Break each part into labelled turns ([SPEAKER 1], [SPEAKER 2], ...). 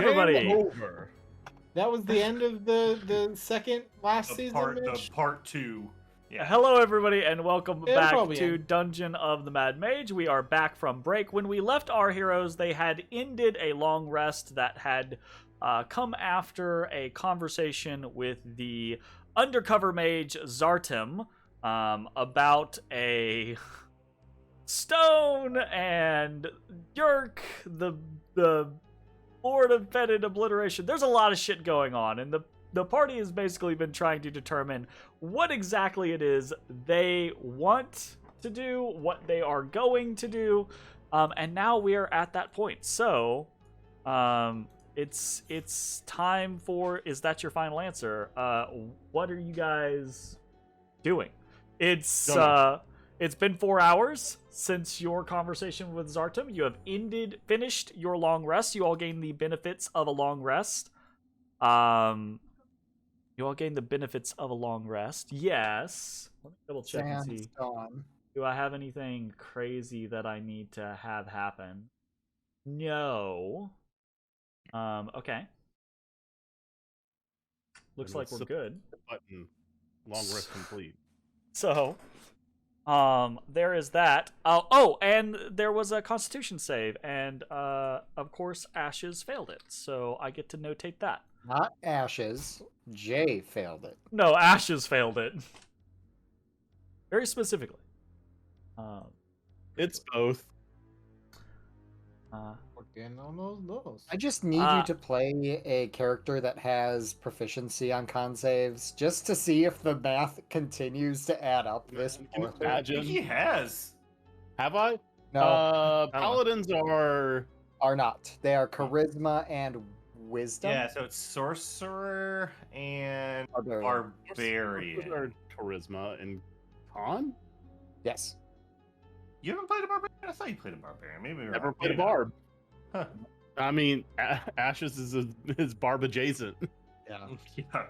[SPEAKER 1] everybody.
[SPEAKER 2] Over.
[SPEAKER 3] That was the end of the second last season.
[SPEAKER 4] The part 2. Yeah.
[SPEAKER 1] Hello, everybody, and welcome
[SPEAKER 3] It'll
[SPEAKER 1] back
[SPEAKER 3] probably
[SPEAKER 1] to
[SPEAKER 3] end.
[SPEAKER 1] Dungeon of the Mad Mage. We are back from break. When we left our heroes, they had ended a long rest that had come after a conversation with the undercover mage Zartim about a stone and Yerk, the Lord of Fetid Obliteration. There's a lot of shit going on, and the party has basically been trying to determine what exactly it is they want to do, what they are going to do, and now we are at that point. So, it's time for, is that your final answer? What are you guys doing? It's been 4 hours since your conversation with Zartim. You have finished your long rest. You all gain the benefits of a long rest. You all gain the benefits of a long rest. Yes. Let me double check and see.
[SPEAKER 5] Sandstone.
[SPEAKER 1] Do I have anything crazy that I need to have happen? No. Okay. Looks like we're good.
[SPEAKER 2] Button. Long rest complete.
[SPEAKER 1] So, there is that. Oh, and there was a Constitution save, and of course, Ashes failed it. So I get to notate that.
[SPEAKER 5] Not Ashes. Jay failed it.
[SPEAKER 1] No, Ashes failed it. Very specifically.
[SPEAKER 2] It's both.
[SPEAKER 3] We're getting on those.
[SPEAKER 5] I just need you to play a character that has proficiency on con saves, just to see if the math continues to add up this
[SPEAKER 2] Can you
[SPEAKER 5] far.
[SPEAKER 2] imagine?
[SPEAKER 4] He has.
[SPEAKER 2] Have I?
[SPEAKER 5] No,
[SPEAKER 2] Paladins are...
[SPEAKER 5] are not. They are charisma and wisdom.
[SPEAKER 4] Yeah, so it's sorcerer and
[SPEAKER 5] Barbarian.
[SPEAKER 4] barbarian.
[SPEAKER 2] Are charisma and con?
[SPEAKER 5] Yes.
[SPEAKER 4] You haven't played a barbarian? I thought you played a barbarian. Maybe you're
[SPEAKER 2] Never
[SPEAKER 4] wrong.
[SPEAKER 2] played a
[SPEAKER 4] Maybe not.
[SPEAKER 2] barb.
[SPEAKER 4] Huh.
[SPEAKER 2] I mean, Ashes is barb adjacent.
[SPEAKER 5] Yeah.
[SPEAKER 4] Yeah.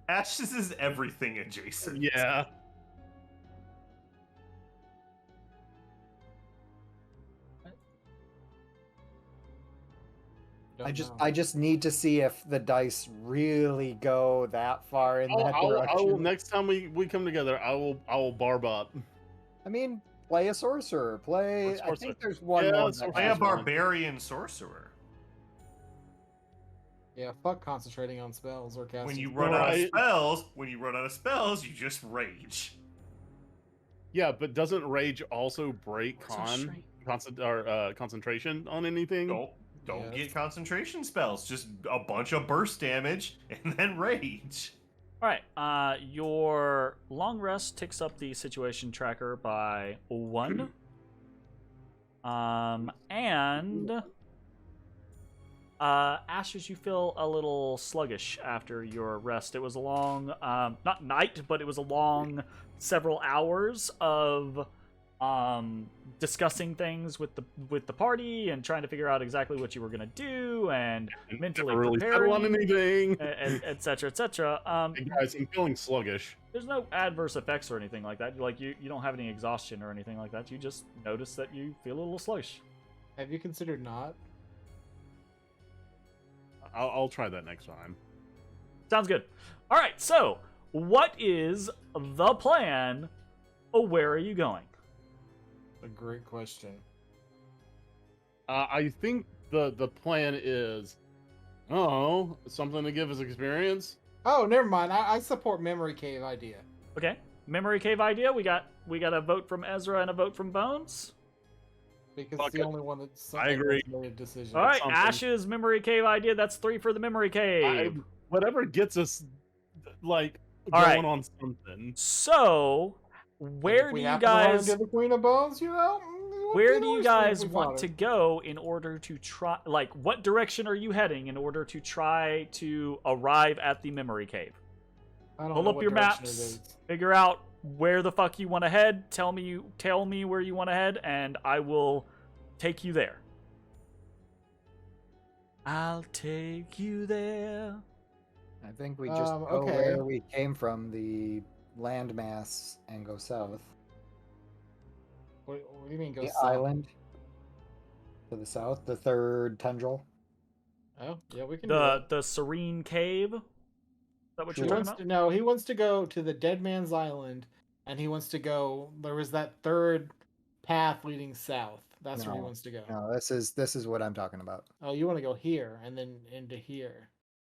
[SPEAKER 4] Ashes is everything adjacent.
[SPEAKER 2] Yeah.
[SPEAKER 5] I just need to see if the dice really go that far in that
[SPEAKER 2] I will,
[SPEAKER 5] direction.
[SPEAKER 2] next time we come together, I will barb up.
[SPEAKER 5] I mean, play a sorcerer. I
[SPEAKER 2] sorcerer.
[SPEAKER 5] think there's one
[SPEAKER 2] Yeah,
[SPEAKER 5] more.
[SPEAKER 2] sorcerer.
[SPEAKER 4] Play a
[SPEAKER 2] That's fine.
[SPEAKER 4] barbarian sorcerer.
[SPEAKER 3] Yeah, fuck concentrating on spells or casting.
[SPEAKER 4] When you run out of spells, you just rage.
[SPEAKER 2] Yeah, but doesn't rage also break concentration on anything?
[SPEAKER 4] Don't
[SPEAKER 3] Yes.
[SPEAKER 4] get concentration spells. Just a bunch of burst damage and then rage.
[SPEAKER 1] All right. Your long rest ticks up the situation tracker by 1. And Ashes, you feel a little sluggish after your rest. It was a long, not night, but it was a long several hours of discussing things with the party and trying to figure out exactly what you were gonna do and mentally
[SPEAKER 2] Never really settle on
[SPEAKER 1] preparing,
[SPEAKER 2] anything.
[SPEAKER 1] etc., etc.
[SPEAKER 2] Hey guys, I'm feeling sluggish.
[SPEAKER 1] There's no adverse effects or anything like that. Like you don't have any exhaustion or anything like that. You just notice that you feel a little sluggish.
[SPEAKER 3] Have you considered not?
[SPEAKER 2] I'll try that next time.
[SPEAKER 1] Sounds good. All right. So, what is the plan? Where are you going?
[SPEAKER 3] A great question.
[SPEAKER 2] I think the plan is, something to give us experience.
[SPEAKER 3] Oh, never mind. I support memory cave idea.
[SPEAKER 1] Okay. Memory cave idea. We got a vote from Ezra and a vote from Bones.
[SPEAKER 3] Because
[SPEAKER 2] Fuck
[SPEAKER 3] it's the
[SPEAKER 2] it.
[SPEAKER 3] only one that's
[SPEAKER 2] I agree.
[SPEAKER 3] made a decision.
[SPEAKER 1] All right.
[SPEAKER 2] something.
[SPEAKER 1] Ashes memory cave idea. That's 3 for the memory cave.
[SPEAKER 2] Whatever gets us, like,
[SPEAKER 1] All
[SPEAKER 2] going
[SPEAKER 1] right.
[SPEAKER 2] on something.
[SPEAKER 1] So, where
[SPEAKER 3] If
[SPEAKER 1] do
[SPEAKER 3] we
[SPEAKER 1] you
[SPEAKER 3] have to run
[SPEAKER 1] guys?
[SPEAKER 3] into the Queen of Bones,
[SPEAKER 1] Where do you guys want to go in order to try? Like, what direction are you heading in order to try to arrive at the memory cave? Pull up your maps, figure out where the fuck you want to head. Tell me where you want to head, and I will take you there. I'll take you there.
[SPEAKER 5] I think we just go
[SPEAKER 3] okay.
[SPEAKER 5] where we came from, the landmass, and go south.
[SPEAKER 3] What do you mean go
[SPEAKER 5] The
[SPEAKER 3] south?
[SPEAKER 5] island to the south, the third tendril.
[SPEAKER 3] Oh, yeah, we can do that.
[SPEAKER 1] The Serene Cave. Is that what
[SPEAKER 3] He
[SPEAKER 1] you're talking
[SPEAKER 3] wants
[SPEAKER 1] about?
[SPEAKER 3] to, no, he wants to go to the Dead Man's Island, and he wants to go. There was that third path leading south. That's where he
[SPEAKER 5] No,
[SPEAKER 3] wants to go.
[SPEAKER 5] No, this is what I'm talking about.
[SPEAKER 3] Oh, you want to go here and then into here.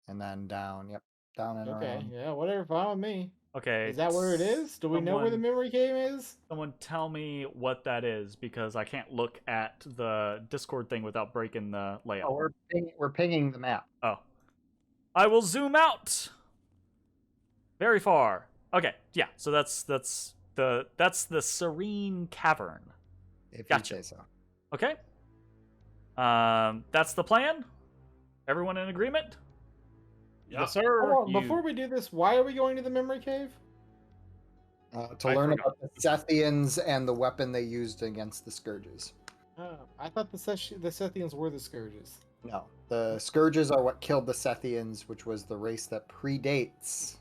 [SPEAKER 5] And then down, yep, down and
[SPEAKER 3] Okay,
[SPEAKER 5] around.
[SPEAKER 3] yeah, whatever. Fine with me.
[SPEAKER 1] Okay.
[SPEAKER 3] Is that where it is? Do we know where the memory cave is?
[SPEAKER 1] Someone tell me what that is, because I can't look at the Discord thing without breaking the layout.
[SPEAKER 5] Oh, we're pinging the map.
[SPEAKER 1] Oh. I will zoom out. Very far. Okay, yeah. So that's the Serene Cavern.
[SPEAKER 5] If
[SPEAKER 1] Gotcha.
[SPEAKER 5] you say so.
[SPEAKER 1] Okay. That's the plan. Everyone in agreement?
[SPEAKER 2] Yes, sir.
[SPEAKER 3] Hold on, before we do this, why are we going to the memory cave?
[SPEAKER 5] To
[SPEAKER 1] I
[SPEAKER 5] learn
[SPEAKER 1] forgot.
[SPEAKER 5] about the Sethians and the weapon they used against the Scourges.
[SPEAKER 3] Oh, I thought the Sethians were the Scourges.
[SPEAKER 5] No, the Scourges are what killed the Sethians, which was the race that predates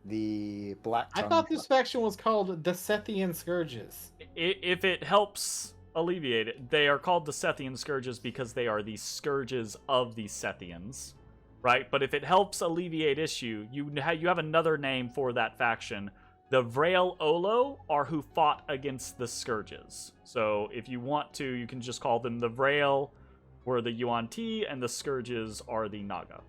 [SPEAKER 5] the Black
[SPEAKER 3] I
[SPEAKER 5] Tongue.
[SPEAKER 3] thought this faction was called the Sethian Scourges.
[SPEAKER 1] If it helps alleviate it, they are called the Sethian Scourges because they are the scourges of the Sethians, right? But if it helps alleviate issue, you have another name for that faction. The Vrael Olo are who fought against the Scourges. So if you want to, you can just call them the Vrael, were the Yuan Ti, and the Scourges are the Naga.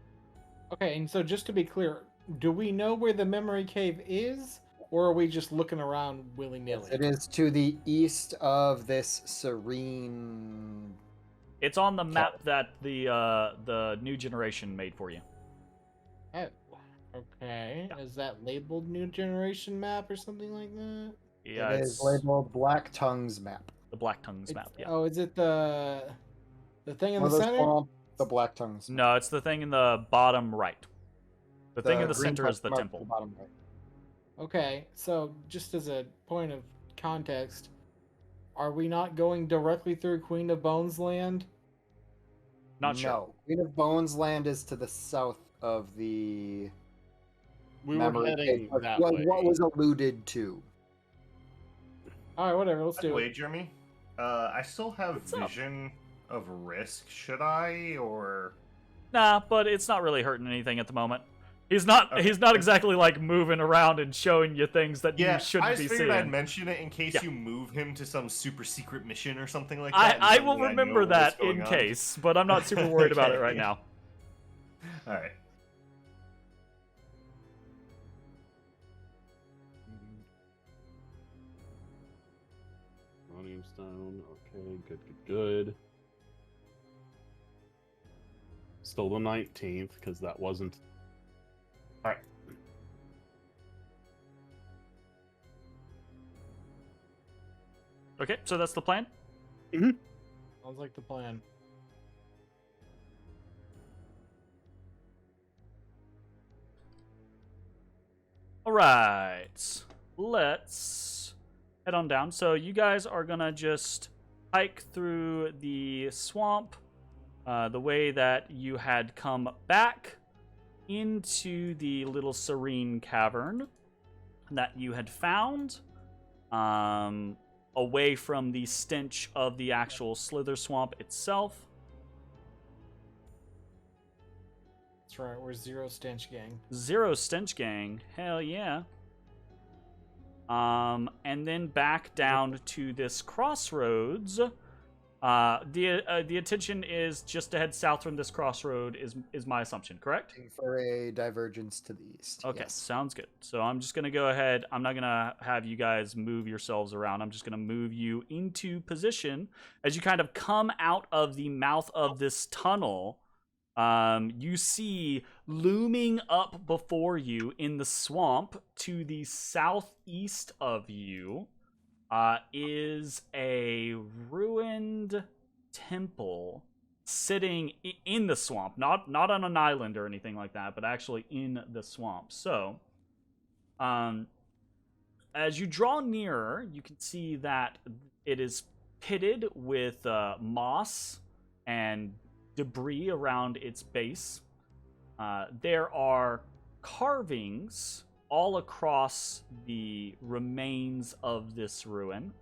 [SPEAKER 3] Okay, and so just to be clear, do we know where the memory cave is, or are we just looking around willy-nilly?
[SPEAKER 5] It is to the east of this Serene.
[SPEAKER 1] It's on the map that the new generation made for you.
[SPEAKER 3] Oh, okay. Is that labeled New Generation map or something like that?
[SPEAKER 1] Yeah,
[SPEAKER 5] It
[SPEAKER 1] it's
[SPEAKER 5] is labeled Black Tongue's map.
[SPEAKER 1] the Black Tongues map. Yeah.
[SPEAKER 3] Oh, is it the thing in
[SPEAKER 5] One
[SPEAKER 3] the
[SPEAKER 5] of those
[SPEAKER 3] center?
[SPEAKER 5] swamp, the Black Tongue's map.
[SPEAKER 1] No, it's the thing in the bottom right. The thing in the
[SPEAKER 5] green
[SPEAKER 1] center
[SPEAKER 5] part
[SPEAKER 1] is the
[SPEAKER 5] marked at
[SPEAKER 1] temple.
[SPEAKER 5] bottom right.
[SPEAKER 3] Okay, so just as a point of context, are we not going directly through Queen of Bones land?
[SPEAKER 1] Not sure.
[SPEAKER 5] No, Queen of Bones land is to the south of the.
[SPEAKER 2] We were
[SPEAKER 5] memory
[SPEAKER 2] heading
[SPEAKER 5] cave, but
[SPEAKER 2] that
[SPEAKER 5] what,
[SPEAKER 2] way.
[SPEAKER 5] what was alluded to.
[SPEAKER 3] All right, whatever. Let's
[SPEAKER 4] By the
[SPEAKER 3] do
[SPEAKER 4] way,
[SPEAKER 3] it.
[SPEAKER 4] Jeremy, I still have
[SPEAKER 1] What's up?
[SPEAKER 4] vision of risk. Should I or?
[SPEAKER 1] Nah, but it's not really hurting anything at the moment. He's not.
[SPEAKER 4] Okay.
[SPEAKER 1] He's not exactly like moving around and showing you things that
[SPEAKER 4] Yeah,
[SPEAKER 1] you shouldn't
[SPEAKER 4] I just
[SPEAKER 1] be
[SPEAKER 4] figured I'd
[SPEAKER 1] seeing.
[SPEAKER 4] mention it in case
[SPEAKER 1] Yeah.
[SPEAKER 4] you move him to some super secret mission or something like that.
[SPEAKER 1] I
[SPEAKER 4] and
[SPEAKER 1] will
[SPEAKER 4] suddenly
[SPEAKER 1] remember
[SPEAKER 4] know what's
[SPEAKER 1] that
[SPEAKER 4] going
[SPEAKER 1] in
[SPEAKER 4] on.
[SPEAKER 1] case, but I'm not super worried about it right
[SPEAKER 4] Okay.
[SPEAKER 1] now.
[SPEAKER 4] All right.
[SPEAKER 2] Stone. Okay, good. Still the 19th, because that wasn't. Alright.
[SPEAKER 1] Okay, so that's the plan.
[SPEAKER 3] Sounds like the plan.
[SPEAKER 1] All right, let's head on down. So you guys are gonna just hike through the swamp the way that you had come back into the little serene cavern that you had found, away from the stench of the actual Slither Swamp itself.
[SPEAKER 3] That's right. We're Zero Stench Gang.
[SPEAKER 1] Zero Stench Gang, hell yeah. And then back down to this crossroads. The intention is just to head south from this crossroad is my assumption, correct?
[SPEAKER 5] For a divergence to the east.
[SPEAKER 1] Okay,
[SPEAKER 5] Yes.
[SPEAKER 1] sounds good. So I'm just gonna go ahead. I'm not gonna have you guys move yourselves around. I'm just gonna move you into position as you kind of come out of the mouth of this tunnel. You see looming up before you in the swamp to the southeast of you is a ruined temple sitting in the swamp, not on an island or anything like that, but actually in the swamp. So, as you draw nearer, you can see that it is pitted with moss and debris around its base. There are carvings all across the remains of this ruin.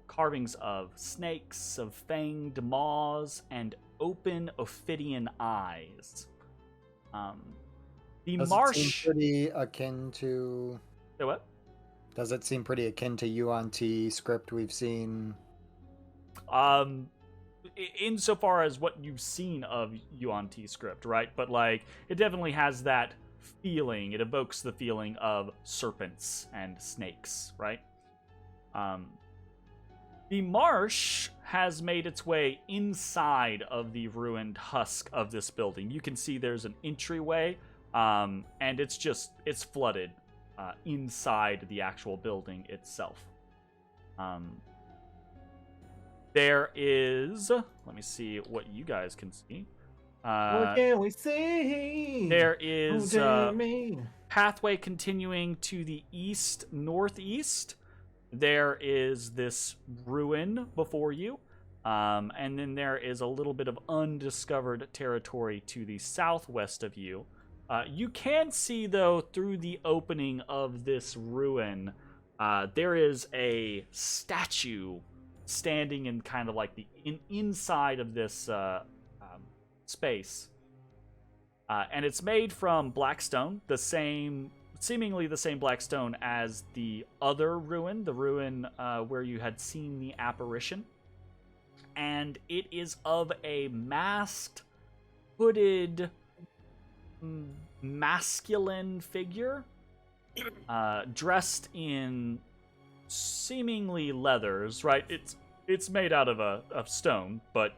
[SPEAKER 1] Carvings of snakes, of fanged maws, and open ophidian eyes. The
[SPEAKER 5] Does
[SPEAKER 1] marsh.
[SPEAKER 5] it seem pretty akin to?
[SPEAKER 1] Say what?
[SPEAKER 5] Does it seem pretty akin to UNT script we've seen?
[SPEAKER 1] Insofar as what you've seen of UNT script, right? But like, it definitely has that feeling. It evokes the feeling of serpents and snakes, right? The marsh has made its way inside of the ruined husk of this building. You can see there's an entryway, and it's flooded inside the actual building itself. There is, let me see what you guys can see.
[SPEAKER 3] What can we see?
[SPEAKER 1] There is
[SPEAKER 3] me.
[SPEAKER 1] pathway continuing to the east northeast. There is this ruin before you, and then there is a little bit of undiscovered territory to the southwest of you. You can see, though, through the opening of this ruin, there is a statue standing in kind of like the inside of this space. And it's made from black stone, seemingly the same black stone as the other ruin, the ruin where you had seen the apparition. And it is of a masked, hooded, masculine figure, dressed in seemingly leathers, right? It's made out of stone, but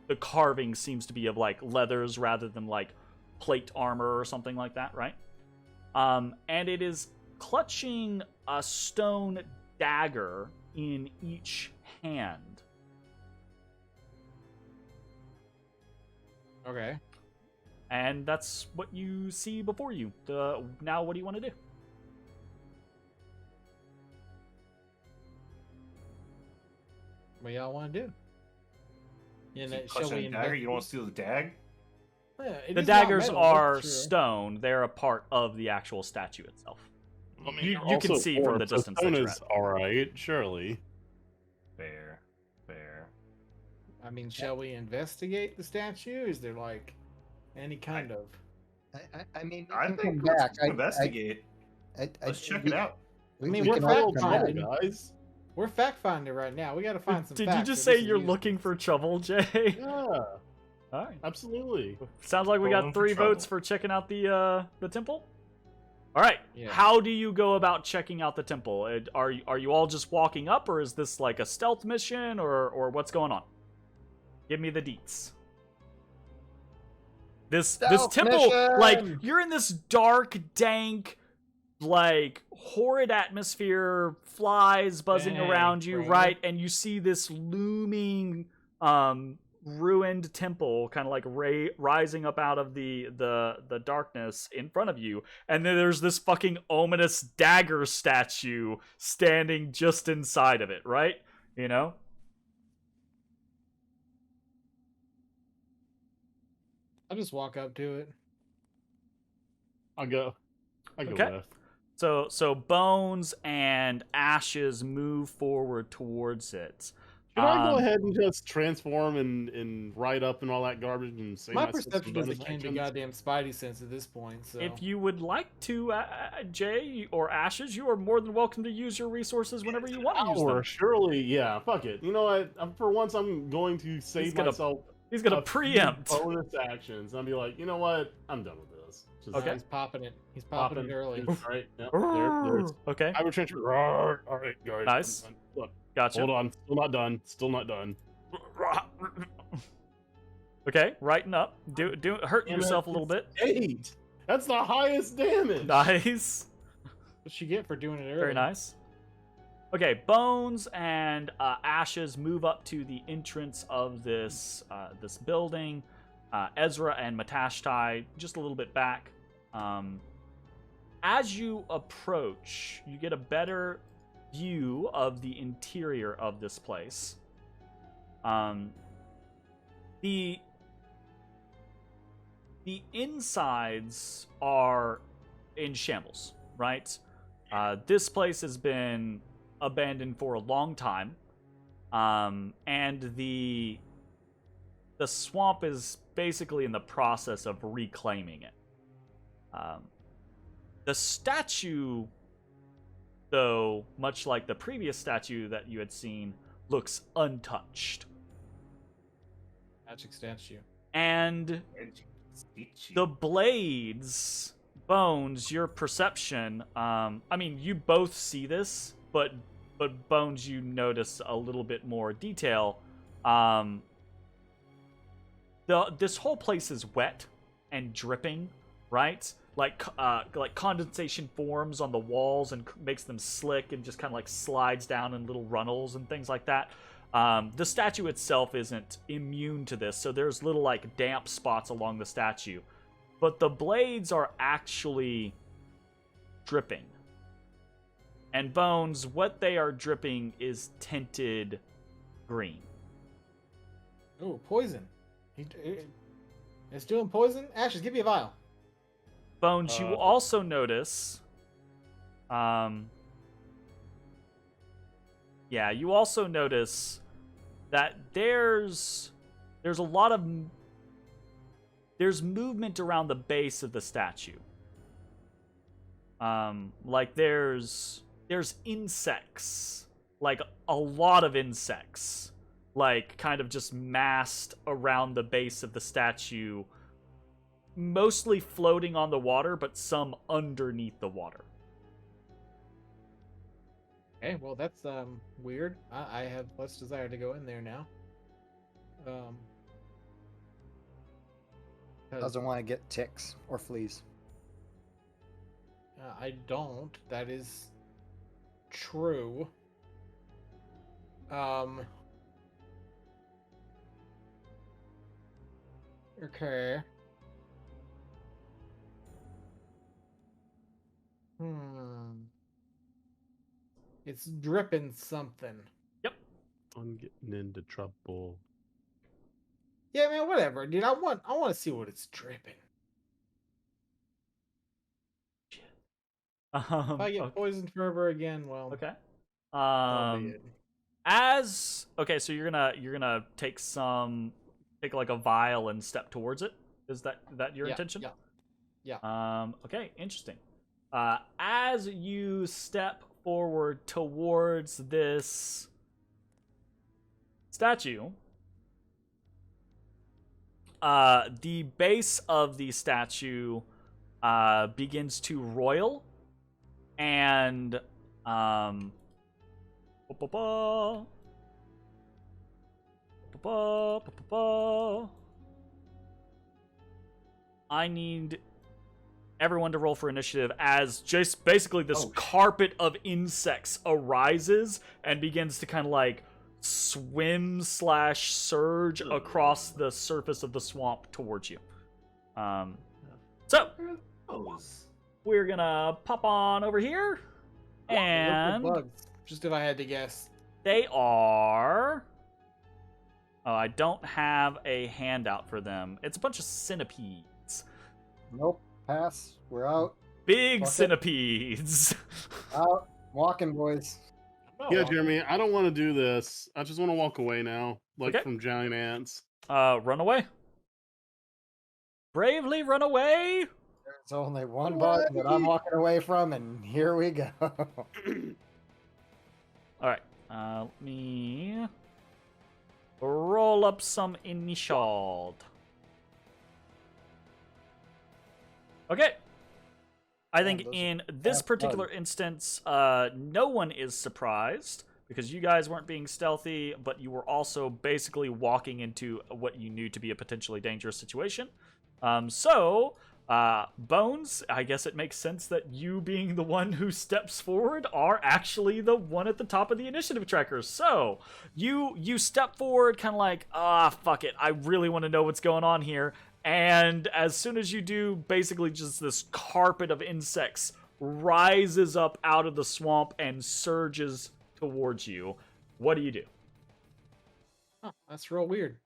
[SPEAKER 1] the carving seems to be of like leathers rather than like plate armor or something like that, right? And it is clutching a stone dagger in each hand.
[SPEAKER 3] Okay.
[SPEAKER 1] And that's what you see before you. Now, what do you want to do?
[SPEAKER 3] What y'all want to do?
[SPEAKER 4] You dagger? You don't want to steal the dag?
[SPEAKER 3] Yeah,
[SPEAKER 1] The daggers are stone. They're a part of the actual statue itself.
[SPEAKER 2] I mean,
[SPEAKER 1] You can see from the distance that
[SPEAKER 2] Stone
[SPEAKER 1] you're
[SPEAKER 2] is
[SPEAKER 1] at.
[SPEAKER 2] all right, surely.
[SPEAKER 4] Fair.
[SPEAKER 3] I mean, shall we investigate the statue? Is there like any kind of?
[SPEAKER 5] I mean,
[SPEAKER 4] I
[SPEAKER 5] you can
[SPEAKER 4] think
[SPEAKER 5] come
[SPEAKER 4] let's
[SPEAKER 5] back.
[SPEAKER 4] investigate. Let's check it out.
[SPEAKER 3] I mean,
[SPEAKER 5] we
[SPEAKER 3] we're
[SPEAKER 5] can
[SPEAKER 3] fact
[SPEAKER 5] all come back.
[SPEAKER 3] finding.
[SPEAKER 2] guys.
[SPEAKER 3] We're fact finding right now. We got to find some.
[SPEAKER 1] Did
[SPEAKER 3] facts
[SPEAKER 1] you just
[SPEAKER 3] that we
[SPEAKER 1] say
[SPEAKER 3] can
[SPEAKER 1] you're
[SPEAKER 3] use.
[SPEAKER 1] looking for trouble, Jay?
[SPEAKER 2] Yeah,
[SPEAKER 1] All right.
[SPEAKER 2] absolutely.
[SPEAKER 1] Sounds like we
[SPEAKER 4] Rolling
[SPEAKER 1] got
[SPEAKER 4] for
[SPEAKER 1] 3
[SPEAKER 4] trouble.
[SPEAKER 1] votes for checking out the temple. All right.
[SPEAKER 3] Yeah.
[SPEAKER 1] How do you go about checking out the temple? Are you all just walking up, or is this like a stealth mission, or what's going on? Give me the deets. This
[SPEAKER 5] Stealth
[SPEAKER 1] temple,
[SPEAKER 5] mission!
[SPEAKER 1] like, you're in this dark, dank, like, horrid atmosphere, flies buzzing
[SPEAKER 3] Dang,
[SPEAKER 1] around you,
[SPEAKER 3] Brandon.
[SPEAKER 1] right? And you see this looming ruined temple kind of like rising up out of the darkness in front of you, and then there's this fucking ominous dagger statue standing just inside of it, right? You know?
[SPEAKER 3] I'll just walk up to it.
[SPEAKER 2] I go
[SPEAKER 1] Okay.
[SPEAKER 2] left.
[SPEAKER 1] So Bones and Ashes move forward towards it.
[SPEAKER 2] Should I go ahead and just transform and write up and all that garbage and say
[SPEAKER 3] My
[SPEAKER 2] my
[SPEAKER 3] perception is
[SPEAKER 2] bonus
[SPEAKER 3] akin to
[SPEAKER 2] actions?
[SPEAKER 3] goddamn Spidey sense at this point. So
[SPEAKER 1] If you would like to, Jay or Ashes, you are more than welcome to use your resources whenever you want to use
[SPEAKER 2] Or
[SPEAKER 1] them.
[SPEAKER 2] surely, yeah. Fuck it. You know what? For once, I'm going to save
[SPEAKER 1] gonna
[SPEAKER 2] myself.
[SPEAKER 1] He's gonna
[SPEAKER 2] a few
[SPEAKER 1] preempt.
[SPEAKER 2] bonus actions. I'll be like, you know what? I'm done with this. Just
[SPEAKER 1] Okay.
[SPEAKER 3] he's popping it. He's popping it early.
[SPEAKER 2] All right. Yep, there's.
[SPEAKER 1] Okay,
[SPEAKER 2] I would transfer. All right, guys.
[SPEAKER 1] Nice.
[SPEAKER 2] I'm done. Look,
[SPEAKER 1] gotcha.
[SPEAKER 2] hold on. Still not done. Still not done.
[SPEAKER 1] Okay, righten up. Do hurt
[SPEAKER 2] Damn it,
[SPEAKER 1] yourself a little bit.
[SPEAKER 2] 8. That's the highest damage.
[SPEAKER 1] Nice.
[SPEAKER 3] What'd she get for doing it early?
[SPEAKER 1] Very nice. Okay, Bones and Ashes move up to the entrance of this this building. Ezrah and Matashtai just a little bit back. As you approach, you get a better view of the interior of this place. The insides are in shambles, right? This place has been abandoned for a long time, and the the swamp is basically in the process of reclaiming it. The statue, though, much like the previous statue that you had seen, looks untouched.
[SPEAKER 3] Magic statue.
[SPEAKER 1] And the blades, Bones, your perception, I mean, you both see this, but Bones, you notice a little bit more detail. This whole place is wet and dripping, right? Like condensation forms on the walls and makes them slick and just kind of like slides down in little runnels and things like that. The statue itself isn't immune to this, so there's little like damp spots along the statue. But the blades are actually dripping. And Bones, what they are dripping is tinted green.
[SPEAKER 3] Oh, poison. It's doing poison? Ashes, give me a vial.
[SPEAKER 1] Bones, you also notice... yeah, you also notice that there's a lot of... There's movement around the base of the statue. Like there's insects. Like a lot of insects. Like kind of just massed around the base of the statue. Mostly floating on the water, but some underneath the water.
[SPEAKER 3] Okay, well that's weird. I have less desire to go in there now.
[SPEAKER 5] Doesn't want to get ticks or fleas.
[SPEAKER 3] I don't. That is true. Okay. It's dripping something.
[SPEAKER 1] Yep.
[SPEAKER 2] I'm getting into trouble.
[SPEAKER 3] Yeah, man, whatever, dude. I want to see what it's dripping. If I get poisoned forever again, well,
[SPEAKER 1] okay.
[SPEAKER 3] that'll be it.
[SPEAKER 1] So you're gonna take like a vial and step towards it. Is that your intention?
[SPEAKER 3] Yeah.
[SPEAKER 1] Okay, interesting. As you step forward towards this statue, the base of the statue begins to roil, and I need everyone to roll for initiative as just basically this carpet of insects arises and begins to kind of like swim / surge across the surface of the swamp towards you. So we're gonna pop on over here, and
[SPEAKER 3] bugs. Just if I had to guess,
[SPEAKER 1] they are... Oh, I don't have a handout for them. It's a bunch of centipedes.
[SPEAKER 5] Nope. Pass. We're out.
[SPEAKER 1] Big centipedes.
[SPEAKER 5] Out. Walking, boys.
[SPEAKER 2] Yeah, Jeremy, I don't want to do this. I just want to walk away now, like
[SPEAKER 1] Okay.
[SPEAKER 2] from giant ants.
[SPEAKER 1] Run away. Bravely run away.
[SPEAKER 5] There's only one button that I'm walking away from, and here we go.
[SPEAKER 1] All right. Let me roll up some initial. Okay. I think in this particular instance, no one is surprised because you guys weren't being stealthy, but you were also basically walking into what you knew to be a potentially dangerous situation. Bones, I guess it makes sense that you being the one who steps forward are actually the one at the top of the initiative tracker. So you step forward kind of like, fuck it. I really want to know what's going on here. And as soon as you do, basically just this carpet of insects rises up out of the swamp and surges towards you. What do you do?
[SPEAKER 3] Oh, that's real weird.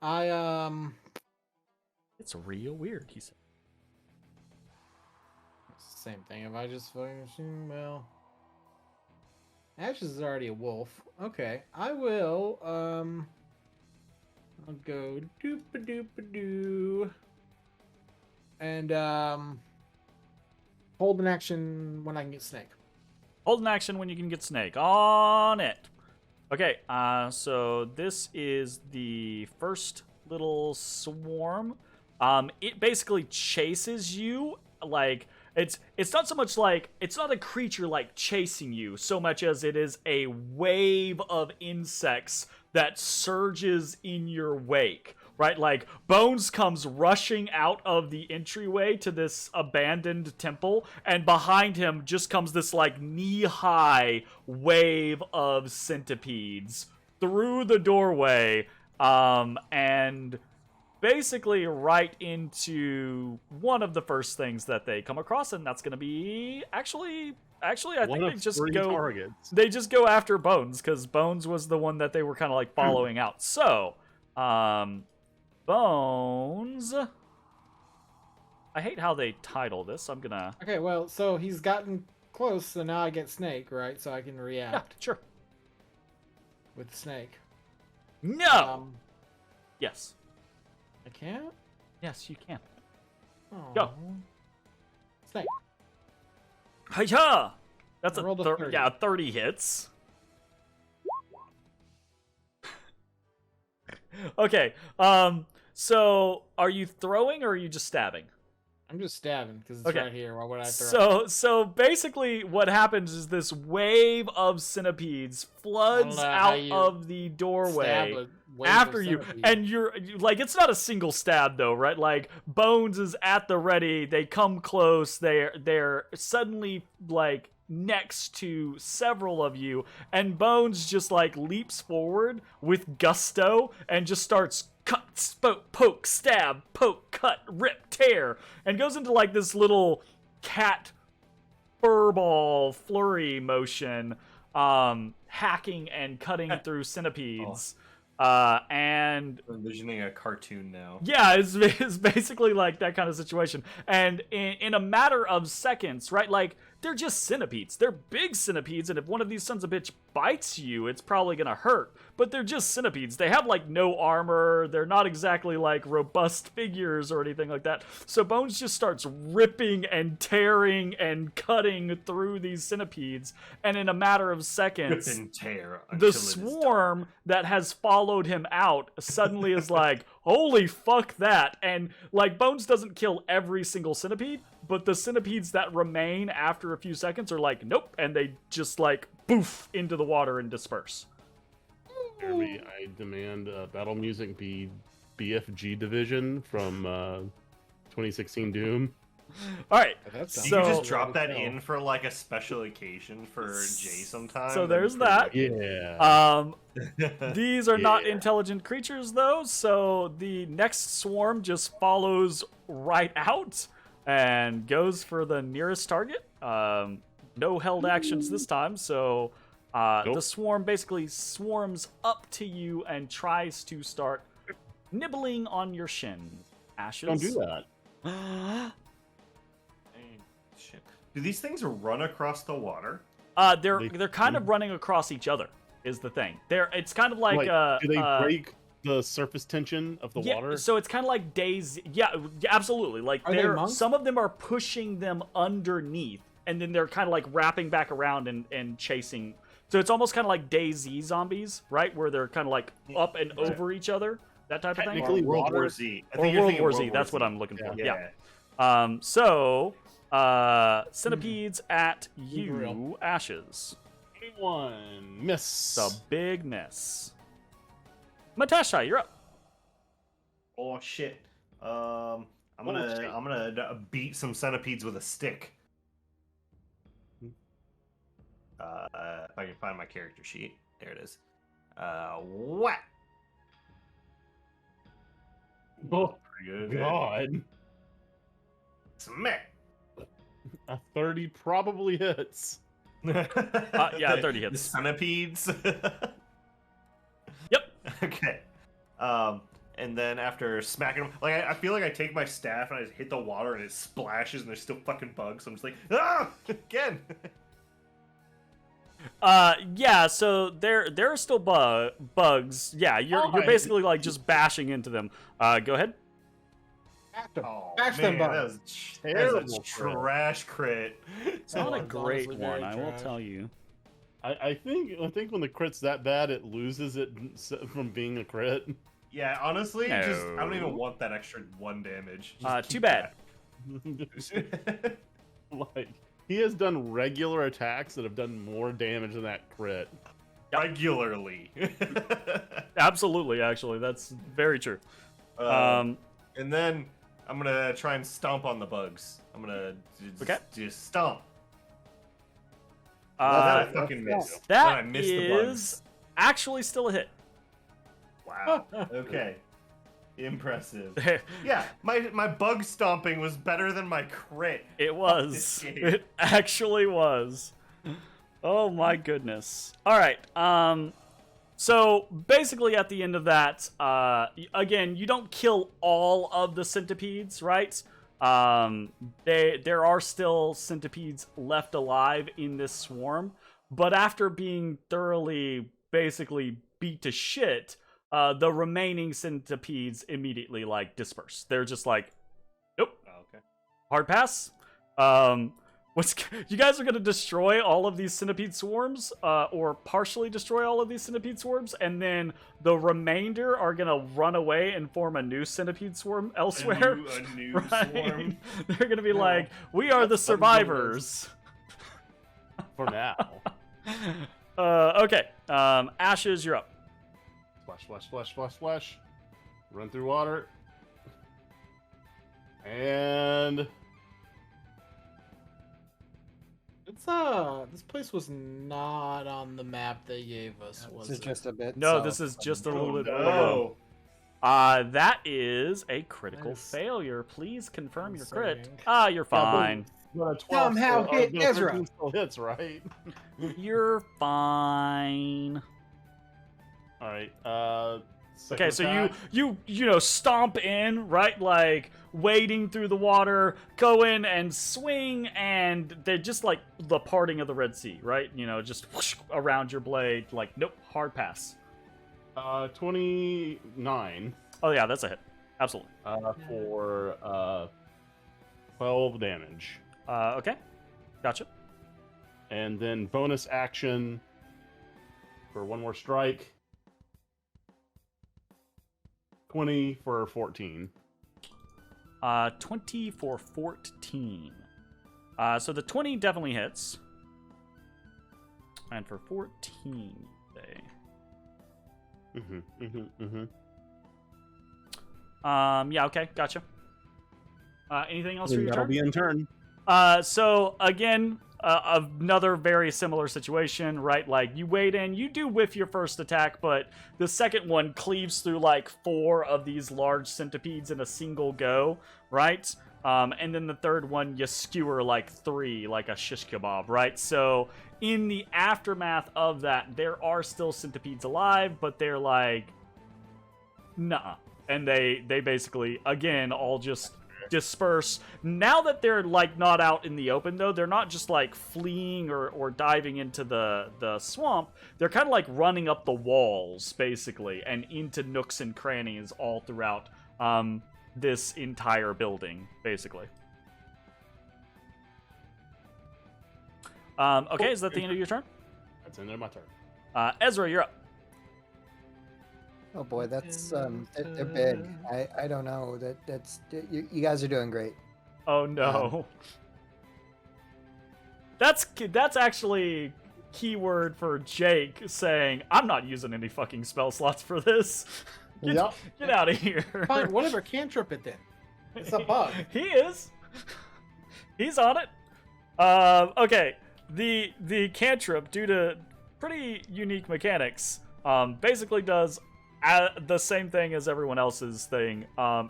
[SPEAKER 1] It's real weird, he said.
[SPEAKER 3] It's the same thing. If I just fucking well, Ashes is already a wolf. Okay, I will I'll go doop-a-doop-a-doo. And hold an action when I can get snake.
[SPEAKER 1] Hold an action when you can get snake. On it. Okay, so this is the first little swarm. It basically chases you. Like, it's not so much like, it's not a creature like chasing you so much as it is a wave of insects that surges in your wake, right? Like, Bones comes rushing out of the entryway to this abandoned temple, and behind him just comes this, like, knee-high wave of centipedes through the doorway, and basically right into one of the first things that they come across, and that's going to be actually I think they just go
[SPEAKER 2] targets.
[SPEAKER 1] They just go after Bones because Bones was the one that they were kind of like following out. So, Bones. I hate how they title this. I'm gonna.
[SPEAKER 3] Okay, well, so he's gotten close, so now I get snake, right? So I can
[SPEAKER 1] Yeah,
[SPEAKER 3] react
[SPEAKER 1] sure.
[SPEAKER 3] with snake.
[SPEAKER 1] No. Yes.
[SPEAKER 3] I can't.
[SPEAKER 1] Yes, you can.
[SPEAKER 3] Oh.
[SPEAKER 1] Go.
[SPEAKER 3] Snake.
[SPEAKER 1] Hiya! That's
[SPEAKER 3] I rolled a 30.
[SPEAKER 1] Yeah, 30 hits. Okay. So are you throwing or are you just stabbing?
[SPEAKER 3] I'm just stabbing because it's
[SPEAKER 1] Okay.
[SPEAKER 3] right here. Why would I throw?
[SPEAKER 1] So basically what happens is this wave of centipedes floods
[SPEAKER 3] know how
[SPEAKER 1] out
[SPEAKER 3] you
[SPEAKER 1] of the
[SPEAKER 3] Stab
[SPEAKER 1] doorway
[SPEAKER 3] a wave
[SPEAKER 1] after
[SPEAKER 3] of
[SPEAKER 1] you,
[SPEAKER 3] centipede.
[SPEAKER 1] and you're like, it's not a single stab though, right? Like, Bones is at the ready, they come close, they're suddenly like next to several of you, and Bones just like leaps forward with gusto and just starts cut, poke, stab, poke, cut, rip, tear, and goes into like this little cat furball flurry motion, hacking and cutting through centipedes. And
[SPEAKER 4] I'm envisioning a cartoon now.
[SPEAKER 1] yeah, it's basically like that kind of situation. And in a matter of seconds, right? Like, they're just centipedes. They're big centipedes, and if one of these sons of bitch bites you, it's probably gonna hurt. But they're just centipedes. They have, like, no armor. They're not exactly, like, robust figures or anything like that. So Bones just starts ripping and tearing and cutting through these centipedes, and in a matter of seconds,
[SPEAKER 4] And tear
[SPEAKER 1] the
[SPEAKER 4] until it is done.
[SPEAKER 1] swarm that has followed him out suddenly is like, holy fuck that. And like, Bones doesn't kill every single centipede, but the centipedes that remain after a few seconds are like, nope, and they just like boof into the water and disperse.
[SPEAKER 2] Jeremy, I demand battle music be BFG division from 2016 Doom.
[SPEAKER 1] All right,
[SPEAKER 3] That sounds
[SPEAKER 4] You
[SPEAKER 1] So-
[SPEAKER 4] can
[SPEAKER 3] good
[SPEAKER 4] just drop
[SPEAKER 3] to
[SPEAKER 4] that
[SPEAKER 3] know.
[SPEAKER 4] in for like a special occasion for Jay sometime.
[SPEAKER 1] So
[SPEAKER 4] That'd
[SPEAKER 1] there's
[SPEAKER 4] be
[SPEAKER 1] that.
[SPEAKER 4] pretty
[SPEAKER 2] Yeah.
[SPEAKER 4] wicked.
[SPEAKER 1] These are not
[SPEAKER 4] Yeah.
[SPEAKER 1] intelligent creatures though, so the next swarm just follows right out and goes for the nearest target. No held actions this time, so the
[SPEAKER 2] Nope.
[SPEAKER 1] swarm basically swarms up to you and tries to start nibbling on your shins. Ashes.
[SPEAKER 2] Don't do that.
[SPEAKER 1] that.
[SPEAKER 4] Shit. Do these things run across the water?
[SPEAKER 1] They're kind of running across each other. Is the thing. It's kind of like
[SPEAKER 2] do they break the surface tension of the
[SPEAKER 1] yeah,
[SPEAKER 2] water?
[SPEAKER 1] so it's kind of like days. Yeah, absolutely. Like
[SPEAKER 3] Are they monks?
[SPEAKER 1] some of them are pushing them underneath, and then they're kind of like wrapping back around and chasing. So it's almost kind of like DayZ zombies, right? Where they're kind of like up and over each other, that type of thing.
[SPEAKER 2] Technically,
[SPEAKER 4] Or World
[SPEAKER 2] water-
[SPEAKER 4] War Z. I
[SPEAKER 1] Or
[SPEAKER 4] think you're
[SPEAKER 1] World
[SPEAKER 4] thinking
[SPEAKER 1] War Z. That's what I'm looking for.
[SPEAKER 4] Yeah.
[SPEAKER 1] Yeah. Centipedes at you,
[SPEAKER 3] Real.
[SPEAKER 1] Ashes.
[SPEAKER 2] 21. Miss.
[SPEAKER 1] The big miss. Matashtai, you're up.
[SPEAKER 4] Oh shit. I'm gonna beat some centipedes with a stick. If I can find my character sheet, there it is. What?
[SPEAKER 2] Oh,
[SPEAKER 4] Pretty good.
[SPEAKER 2] God.
[SPEAKER 4] Smack.
[SPEAKER 2] A 30 probably hits.
[SPEAKER 1] Yeah, 30 hits.
[SPEAKER 4] The centipedes.
[SPEAKER 1] Yep.
[SPEAKER 4] Okay. And then after smacking them, like I feel like I take my staff and I just hit the water and it splashes and there's still fucking bugs. So I'm just like, ah, again.
[SPEAKER 1] Yeah, so there are still bugs. Yeah, you're basically like just bashing into them. Go ahead.
[SPEAKER 3] Bash them
[SPEAKER 4] that
[SPEAKER 3] bugs.
[SPEAKER 4] was
[SPEAKER 2] Terrible
[SPEAKER 4] a trash crit.
[SPEAKER 1] It's not a
[SPEAKER 3] It's
[SPEAKER 1] great
[SPEAKER 3] honestly
[SPEAKER 1] one,
[SPEAKER 3] very
[SPEAKER 1] I will
[SPEAKER 3] trash.
[SPEAKER 1] tell you.
[SPEAKER 2] I think when the crit's that bad, it loses it from being a crit.
[SPEAKER 4] Yeah, honestly, I don't
[SPEAKER 1] No.
[SPEAKER 4] even want that extra 1 damage. Just
[SPEAKER 1] Too
[SPEAKER 4] keep
[SPEAKER 1] bad.
[SPEAKER 4] that.
[SPEAKER 2] Like he has done regular attacks that have done more damage than that crit.
[SPEAKER 4] Regularly.
[SPEAKER 1] Absolutely, actually, that's very true.
[SPEAKER 4] And then I'm gonna try and stomp on the bugs. I'm gonna just stomp. Then I fucking miss. Then I
[SPEAKER 1] That
[SPEAKER 4] miss the
[SPEAKER 1] is
[SPEAKER 4] bugs.
[SPEAKER 1] actually still a hit.
[SPEAKER 4] Wow. Okay. Impressive. Yeah, my bug stomping was better than my crit.
[SPEAKER 1] It was.
[SPEAKER 4] this game.
[SPEAKER 1] It actually was. Oh my goodness. All right. So basically, at the end of that, again, you don't kill all of the centipedes, right? There are still centipedes left alive in this swarm, but after being thoroughly, basically beat to shit, the remaining centipedes immediately like disperse. They're just like, nope,
[SPEAKER 4] Oh, okay.
[SPEAKER 1] hard pass. You guys are gonna destroy all of these centipede swarms, or partially destroy all of these centipede swarms, and then the remainder are gonna run away and form a new centipede swarm elsewhere.
[SPEAKER 4] A new
[SPEAKER 1] right?
[SPEAKER 4] swarm.
[SPEAKER 1] They're gonna be like, "We are the survivors."
[SPEAKER 2] For now.
[SPEAKER 1] Okay. Ashes, you're up.
[SPEAKER 2] Splash. Run through water. And
[SPEAKER 3] It's this place was not on the map they gave us, was
[SPEAKER 5] This is
[SPEAKER 3] it?
[SPEAKER 5] just a bit.
[SPEAKER 1] No,
[SPEAKER 5] south
[SPEAKER 1] this is
[SPEAKER 5] of-
[SPEAKER 1] just a little bit
[SPEAKER 4] no.
[SPEAKER 1] below. That is a critical
[SPEAKER 3] Nice.
[SPEAKER 1] failure. Please confirm your
[SPEAKER 3] Concerning.
[SPEAKER 1] crit. You're fine.
[SPEAKER 2] but a 12
[SPEAKER 3] Somehow
[SPEAKER 2] still,
[SPEAKER 3] hit
[SPEAKER 2] but a 13
[SPEAKER 3] Ezra.
[SPEAKER 2] still hits, right?
[SPEAKER 1] You're fine.
[SPEAKER 2] All right.
[SPEAKER 1] Okay, so
[SPEAKER 2] attack.
[SPEAKER 1] you stomp in, right? Like wading through the water, go in and swing, and they're just like the parting of the Red Sea, right? Just whoosh around your blade. Like, nope, hard pass.
[SPEAKER 2] 29
[SPEAKER 1] Oh yeah, that's a hit. Absolutely.
[SPEAKER 2] for 12 damage.
[SPEAKER 1] Okay, gotcha.
[SPEAKER 2] And then bonus action for one more strike. 20 for 14.
[SPEAKER 1] 20 for 14. So the 20 definitely hits. And for 14, they. Yeah, okay, gotcha. Anything else for your
[SPEAKER 2] That'll
[SPEAKER 1] turn?
[SPEAKER 2] be in turn.
[SPEAKER 1] So again, another very similar situation, right? Like you wade in, you do whiff your first attack, but the second one cleaves through like 4 of these large centipedes in a single go, right? And then the third one, you skewer like 3, like a shish kebab, right? So in the aftermath of that, there are still centipedes alive, but they're like, nah. And they basically, again, all just disperse. Now that they're like not out in the open, though, they're not just like fleeing or diving into the swamp. They're kind of like running up the walls, basically, and into nooks and crannies all throughout this entire building, basically. Okay, is that the end of your turn?
[SPEAKER 2] That's the end of my turn.
[SPEAKER 1] Ezra, you're up.
[SPEAKER 5] Oh boy, that's they're big. I don't know. That's you guys are doing great.
[SPEAKER 1] Oh no. That's actually keyword for Jake saying, I'm not using any fucking spell slots for this. Get out of here.
[SPEAKER 3] Fine, whatever. Cantrip it then. It's a bug.
[SPEAKER 1] He is. He's on it. Okay. The cantrip, due to pretty unique mechanics, basically does the same thing as everyone else's thing.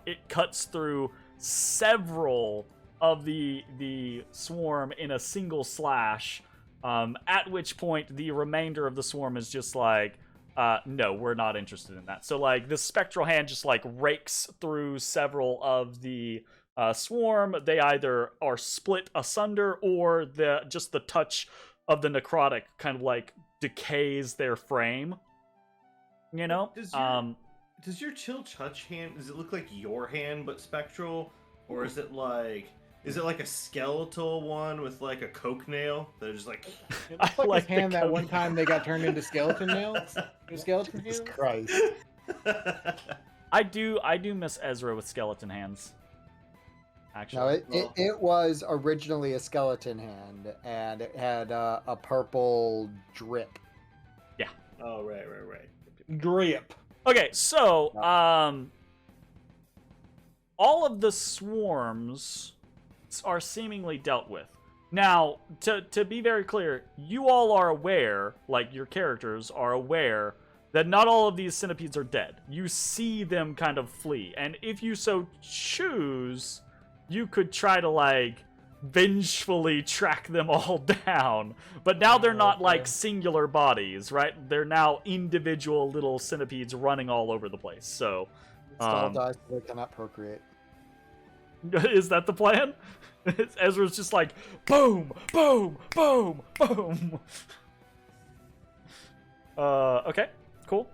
[SPEAKER 1] It cuts through several of the swarm in a single slash, at which point the remainder of the swarm is just like, no, we're not interested in that. So like the spectral hand just like rakes through several of the swarm. They either are split asunder, or the touch of the necrotic kind of like decays their frame. You know?
[SPEAKER 4] Does your chill touch hand, does it look like your hand but spectral? Or is it like a skeletal one with like a coke nail that is like
[SPEAKER 3] It looks like his hand that one time they got turned into skeleton nails. Skeleton
[SPEAKER 5] Jesus
[SPEAKER 3] nails?
[SPEAKER 5] Christ.
[SPEAKER 1] I do miss Ezra with skeleton hands. Actually.
[SPEAKER 5] No, it was originally a skeleton hand, and it had a purple drip.
[SPEAKER 4] Oh, right.
[SPEAKER 3] Drip.
[SPEAKER 1] Okay, so all of the swarms are seemingly dealt with. Now, to be very clear, you all are aware, like your characters are aware, that not all of these centipedes are dead. You see them kind of flee, and if you so choose, you could try to like vengefully track them all down. But now they're not like singular bodies, right? They're now individual little centipedes running all over the place. So
[SPEAKER 5] Stall dies so they cannot procreate.
[SPEAKER 1] is that the plan? Ezra's just like boom, boom, boom, boom. Okay, cool.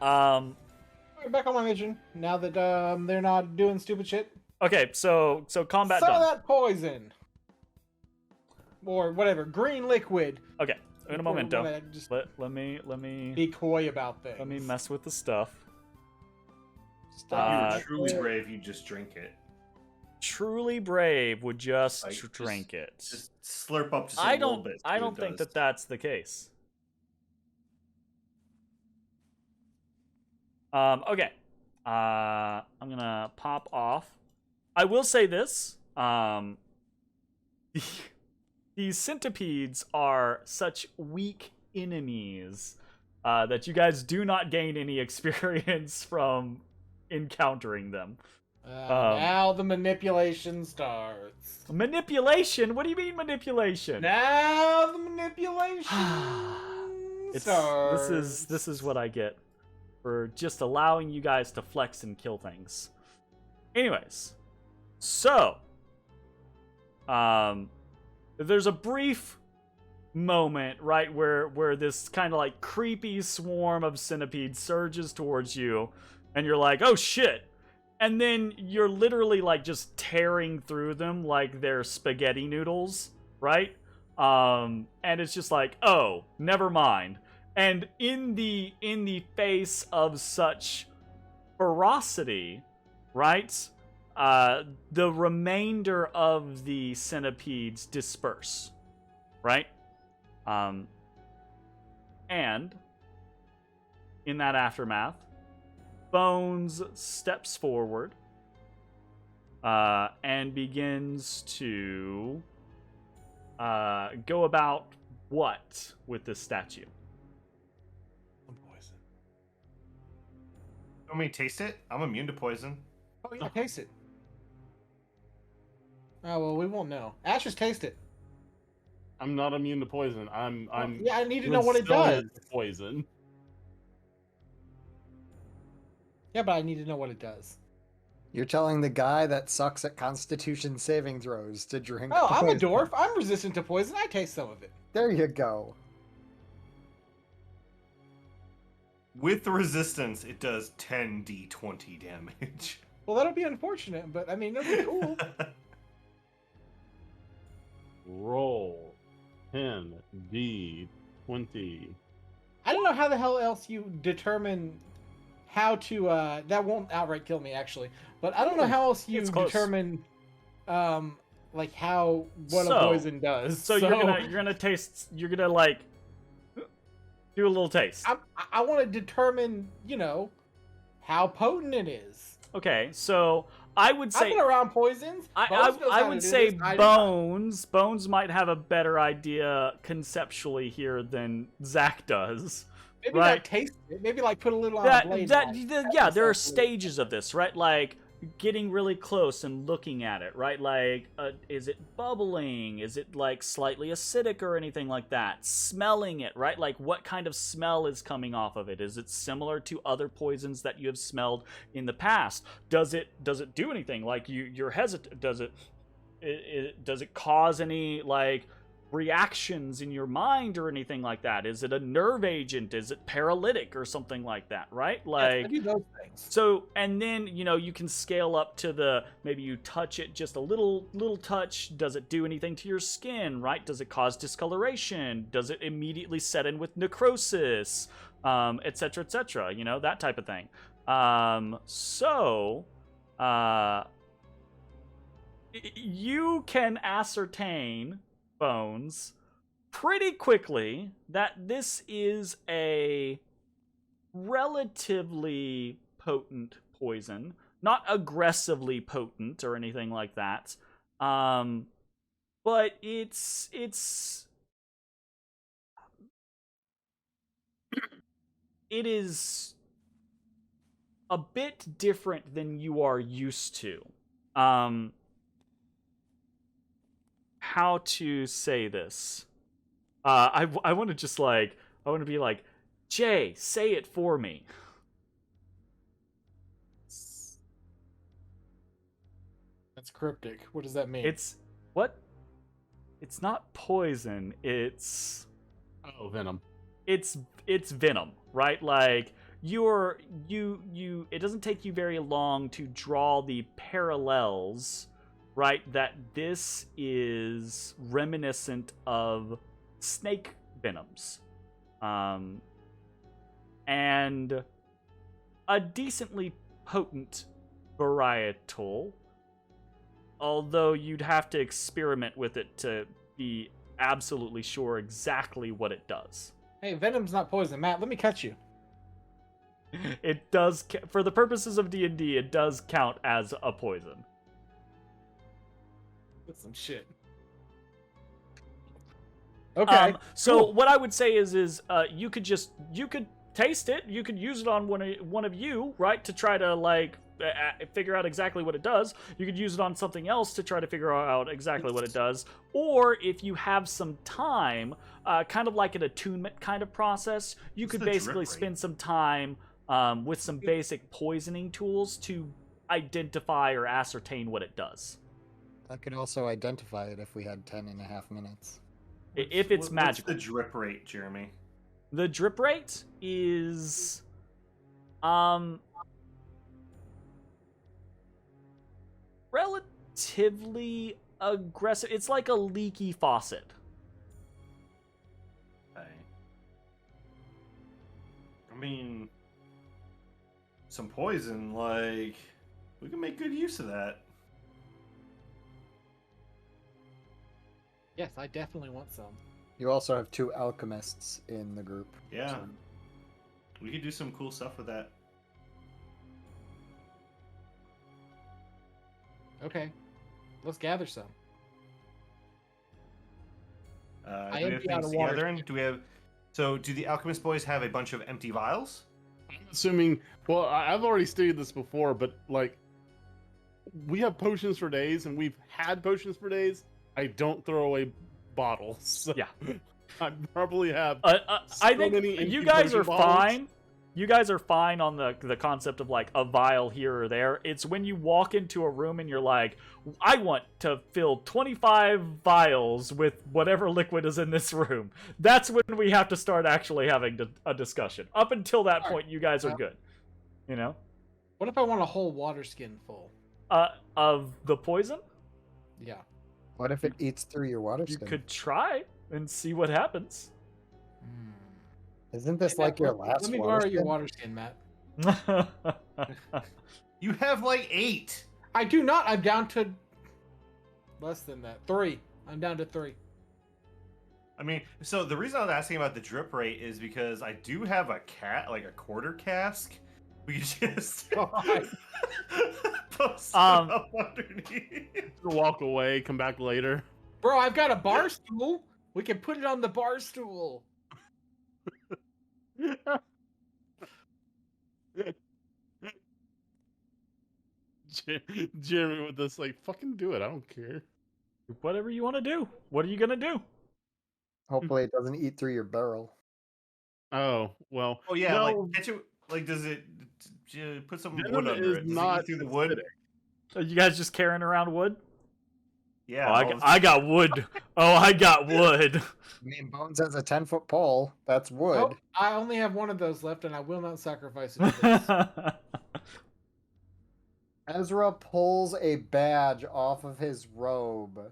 [SPEAKER 3] Back on my mission. Now that they're not doing stupid shit.
[SPEAKER 1] Okay, so combat
[SPEAKER 3] Some of
[SPEAKER 1] done.
[SPEAKER 3] that poison. Or whatever, green liquid.
[SPEAKER 1] Okay, in a momento.
[SPEAKER 3] Just
[SPEAKER 1] Let me
[SPEAKER 3] be coy about things.
[SPEAKER 1] let me mess with the stuff.
[SPEAKER 4] If you're truly brave, you just drink it.
[SPEAKER 1] Truly brave would just
[SPEAKER 4] Like,
[SPEAKER 1] drink it.
[SPEAKER 4] Just slurp up just a
[SPEAKER 1] I
[SPEAKER 4] little
[SPEAKER 1] don't.
[SPEAKER 4] bit.
[SPEAKER 1] I don't think that that's the case. Okay. I'm gonna pop off. I will say this. These centipedes are such weak enemies that you guys do not gain any experience from encountering them.
[SPEAKER 3] Now the manipulation starts.
[SPEAKER 1] Manipulation? What do you mean manipulation?
[SPEAKER 3] Now the manipulation starts.
[SPEAKER 1] This is what I get for just allowing you guys to flex and kill things. Anyways, so there's a brief moment, right, where this kind of like creepy swarm of centipedes surges towards you, and you're like, oh shit. And then you're literally like just tearing through them like they're spaghetti noodles, right? And it's just like, oh, never mind. And in the face of such ferocity, right? The remainder of the centipedes disperse, right? And in that aftermath, Bones steps forward and begins to go about what with this statue?
[SPEAKER 2] Poison.
[SPEAKER 4] Want me to taste it? I'm immune to poison.
[SPEAKER 3] Oh yeah, taste it. Oh well, we won't know. Ash, just taste it.
[SPEAKER 2] I'm not immune to poison. I'm
[SPEAKER 3] Yeah, I need to know what it does.
[SPEAKER 2] resistant to poison.
[SPEAKER 3] Yeah, but I need to know what it does.
[SPEAKER 5] You're telling the guy that sucks at Constitution saving throws to drink.
[SPEAKER 3] Oh, I'm a
[SPEAKER 5] poison.
[SPEAKER 3] dwarf. I'm resistant to poison. I taste some of it.
[SPEAKER 5] There you go.
[SPEAKER 4] With resistance, it does 10d20 damage.
[SPEAKER 3] Well, that'll be unfortunate, but I mean, it'll be cool.
[SPEAKER 2] Roll 10d20.
[SPEAKER 3] I don't know how the hell else you determine how to. That won't outright kill me, actually. But I don't know how else you
[SPEAKER 1] It's close.
[SPEAKER 3] determine, like how what
[SPEAKER 1] So-
[SPEAKER 3] a poison does.
[SPEAKER 1] So you're gonna taste. You're gonna like do a little taste.
[SPEAKER 3] I want to determine, how potent it is.
[SPEAKER 1] Okay, so I would
[SPEAKER 3] I've
[SPEAKER 1] say
[SPEAKER 3] been around poisons.
[SPEAKER 1] I
[SPEAKER 3] Bones knows
[SPEAKER 1] I
[SPEAKER 3] how to
[SPEAKER 1] would
[SPEAKER 3] do
[SPEAKER 1] say
[SPEAKER 3] this. I do not.
[SPEAKER 1] Bones might have a better idea conceptually here than Zach does.
[SPEAKER 3] Maybe
[SPEAKER 1] right.
[SPEAKER 3] not taste it. Maybe like put a little on a blade.
[SPEAKER 1] Yeah, there are
[SPEAKER 3] That's
[SPEAKER 1] stages of this, right? Like getting really close and looking at it, right? Like, is it bubbling? Is it like slightly acidic or anything like that? Smelling it, right? Like, what kind of smell is coming off of it? Is it similar to other poisons that you have smelled in the past? Does it do anything? Like, you're hesitant. Does it cause any like reactions in your mind or anything like that? Is it a nerve agent? Is it paralytic or something like that, right? Like,
[SPEAKER 3] I do those things.
[SPEAKER 1] so, and then, you can scale up to maybe you touch it just a little touch. Does it do anything to your skin, right? Does it cause discoloration? Does it immediately set in with necrosis? Et cetera, that type of thing. You can ascertain, Bones, pretty quickly that this is a relatively potent poison, not aggressively potent or anything like that, but it is a bit different than you are used to. How to say this? I want to just I want to be like, Jay, say it for me.
[SPEAKER 3] That's cryptic. What does that mean?
[SPEAKER 1] It's what? It's not poison. It's
[SPEAKER 2] venom.
[SPEAKER 1] It's venom, right? Like you it doesn't take you very long to draw the parallels, right? That this is reminiscent of snake venoms. And a decently potent varietal, although you'd have to experiment with it to be absolutely sure exactly what it does.
[SPEAKER 3] Hey, venom's not poison. Matt, let me cut you.
[SPEAKER 1] It does, for the purposes of D&D, it does count as a poison.
[SPEAKER 3] That's some shit. Okay.
[SPEAKER 1] So
[SPEAKER 3] cool.
[SPEAKER 1] what I would say is you could taste it. You could use it on one of you, right, to try to figure out exactly what it does. You could use it on something else to try to figure out exactly what it does. Or if you have some time, kind of like an attunement kind of process, you could basically spend some time with some basic poisoning tools to identify or ascertain what it does.
[SPEAKER 5] I could also identify it if we had 10.5 minutes.
[SPEAKER 1] If it's magical.
[SPEAKER 4] What's the drip rate, Jeremy?
[SPEAKER 1] The drip rate is relatively aggressive. It's like a leaky faucet.
[SPEAKER 4] Okay. I mean, some poison, we can make good use of that.
[SPEAKER 3] Yes, I definitely want some.
[SPEAKER 5] You also have 2 alchemists in the group.
[SPEAKER 4] Yeah.
[SPEAKER 5] So
[SPEAKER 4] We could do some cool stuff with that.
[SPEAKER 3] Okay. Let's gather some.
[SPEAKER 4] Do
[SPEAKER 3] I
[SPEAKER 4] we have
[SPEAKER 3] empty out
[SPEAKER 4] things
[SPEAKER 3] a water
[SPEAKER 4] together?
[SPEAKER 3] skin.
[SPEAKER 4] Do we have? So, do the alchemist boys have a bunch of empty vials?
[SPEAKER 2] I'm assuming. Well, I've already stated this before, but we have potions for days, and we've had potions for days. I don't throw away bottles. So
[SPEAKER 1] Yeah.
[SPEAKER 2] I probably have.
[SPEAKER 1] I think
[SPEAKER 2] many empty
[SPEAKER 1] you guys
[SPEAKER 2] potion
[SPEAKER 1] are
[SPEAKER 2] bottles.
[SPEAKER 1] fine. You guys are fine on the concept of a vial here or there. It's when you walk into a room and you're like, I want to fill 25 vials with whatever liquid is in this room. That's when we have to start actually having a discussion. Up until that point, you guys are good. You know?
[SPEAKER 3] What if I want a whole water skin full?
[SPEAKER 1] Of the poison?
[SPEAKER 3] Yeah.
[SPEAKER 5] what if it eats through your water
[SPEAKER 1] You
[SPEAKER 5] skin?
[SPEAKER 1] could try and see what happens.
[SPEAKER 5] Isn't this
[SPEAKER 3] Hey,
[SPEAKER 5] like
[SPEAKER 3] Matt,
[SPEAKER 5] your last
[SPEAKER 3] Let me
[SPEAKER 5] water
[SPEAKER 3] borrow
[SPEAKER 5] skin?
[SPEAKER 3] your water skin, Matt.
[SPEAKER 4] You have 8.
[SPEAKER 3] I do not. I'm down to less than that. 3. I'm down to 3.
[SPEAKER 4] I mean, so the reason I was asking about the drip rate is because I do have a quarter cask. We could just post it up underneath.
[SPEAKER 2] Walk away, come back later.
[SPEAKER 3] Bro, I've got a bar stool. We can put it on the bar stool.
[SPEAKER 2] Jeremy with this, fucking do it. I don't care.
[SPEAKER 1] Whatever you want to do. What are you going to do?
[SPEAKER 5] Hopefully it doesn't eat through your barrel.
[SPEAKER 2] Oh, well.
[SPEAKER 4] Oh yeah,
[SPEAKER 2] no,
[SPEAKER 4] catch it. Does it put some
[SPEAKER 2] venom
[SPEAKER 4] wood under
[SPEAKER 2] is
[SPEAKER 4] it? Does it
[SPEAKER 2] not
[SPEAKER 4] eat through the wood?
[SPEAKER 2] acidic.
[SPEAKER 1] Are you guys just carrying around wood?
[SPEAKER 4] Yeah.
[SPEAKER 1] Oh, I got wood. Oh, I got wood.
[SPEAKER 5] I mean, Bones has a 10-foot pole. That's wood.
[SPEAKER 3] Oh, I only have one of those left, and I will not sacrifice it for this.
[SPEAKER 5] Ezra pulls a badge off of his robe,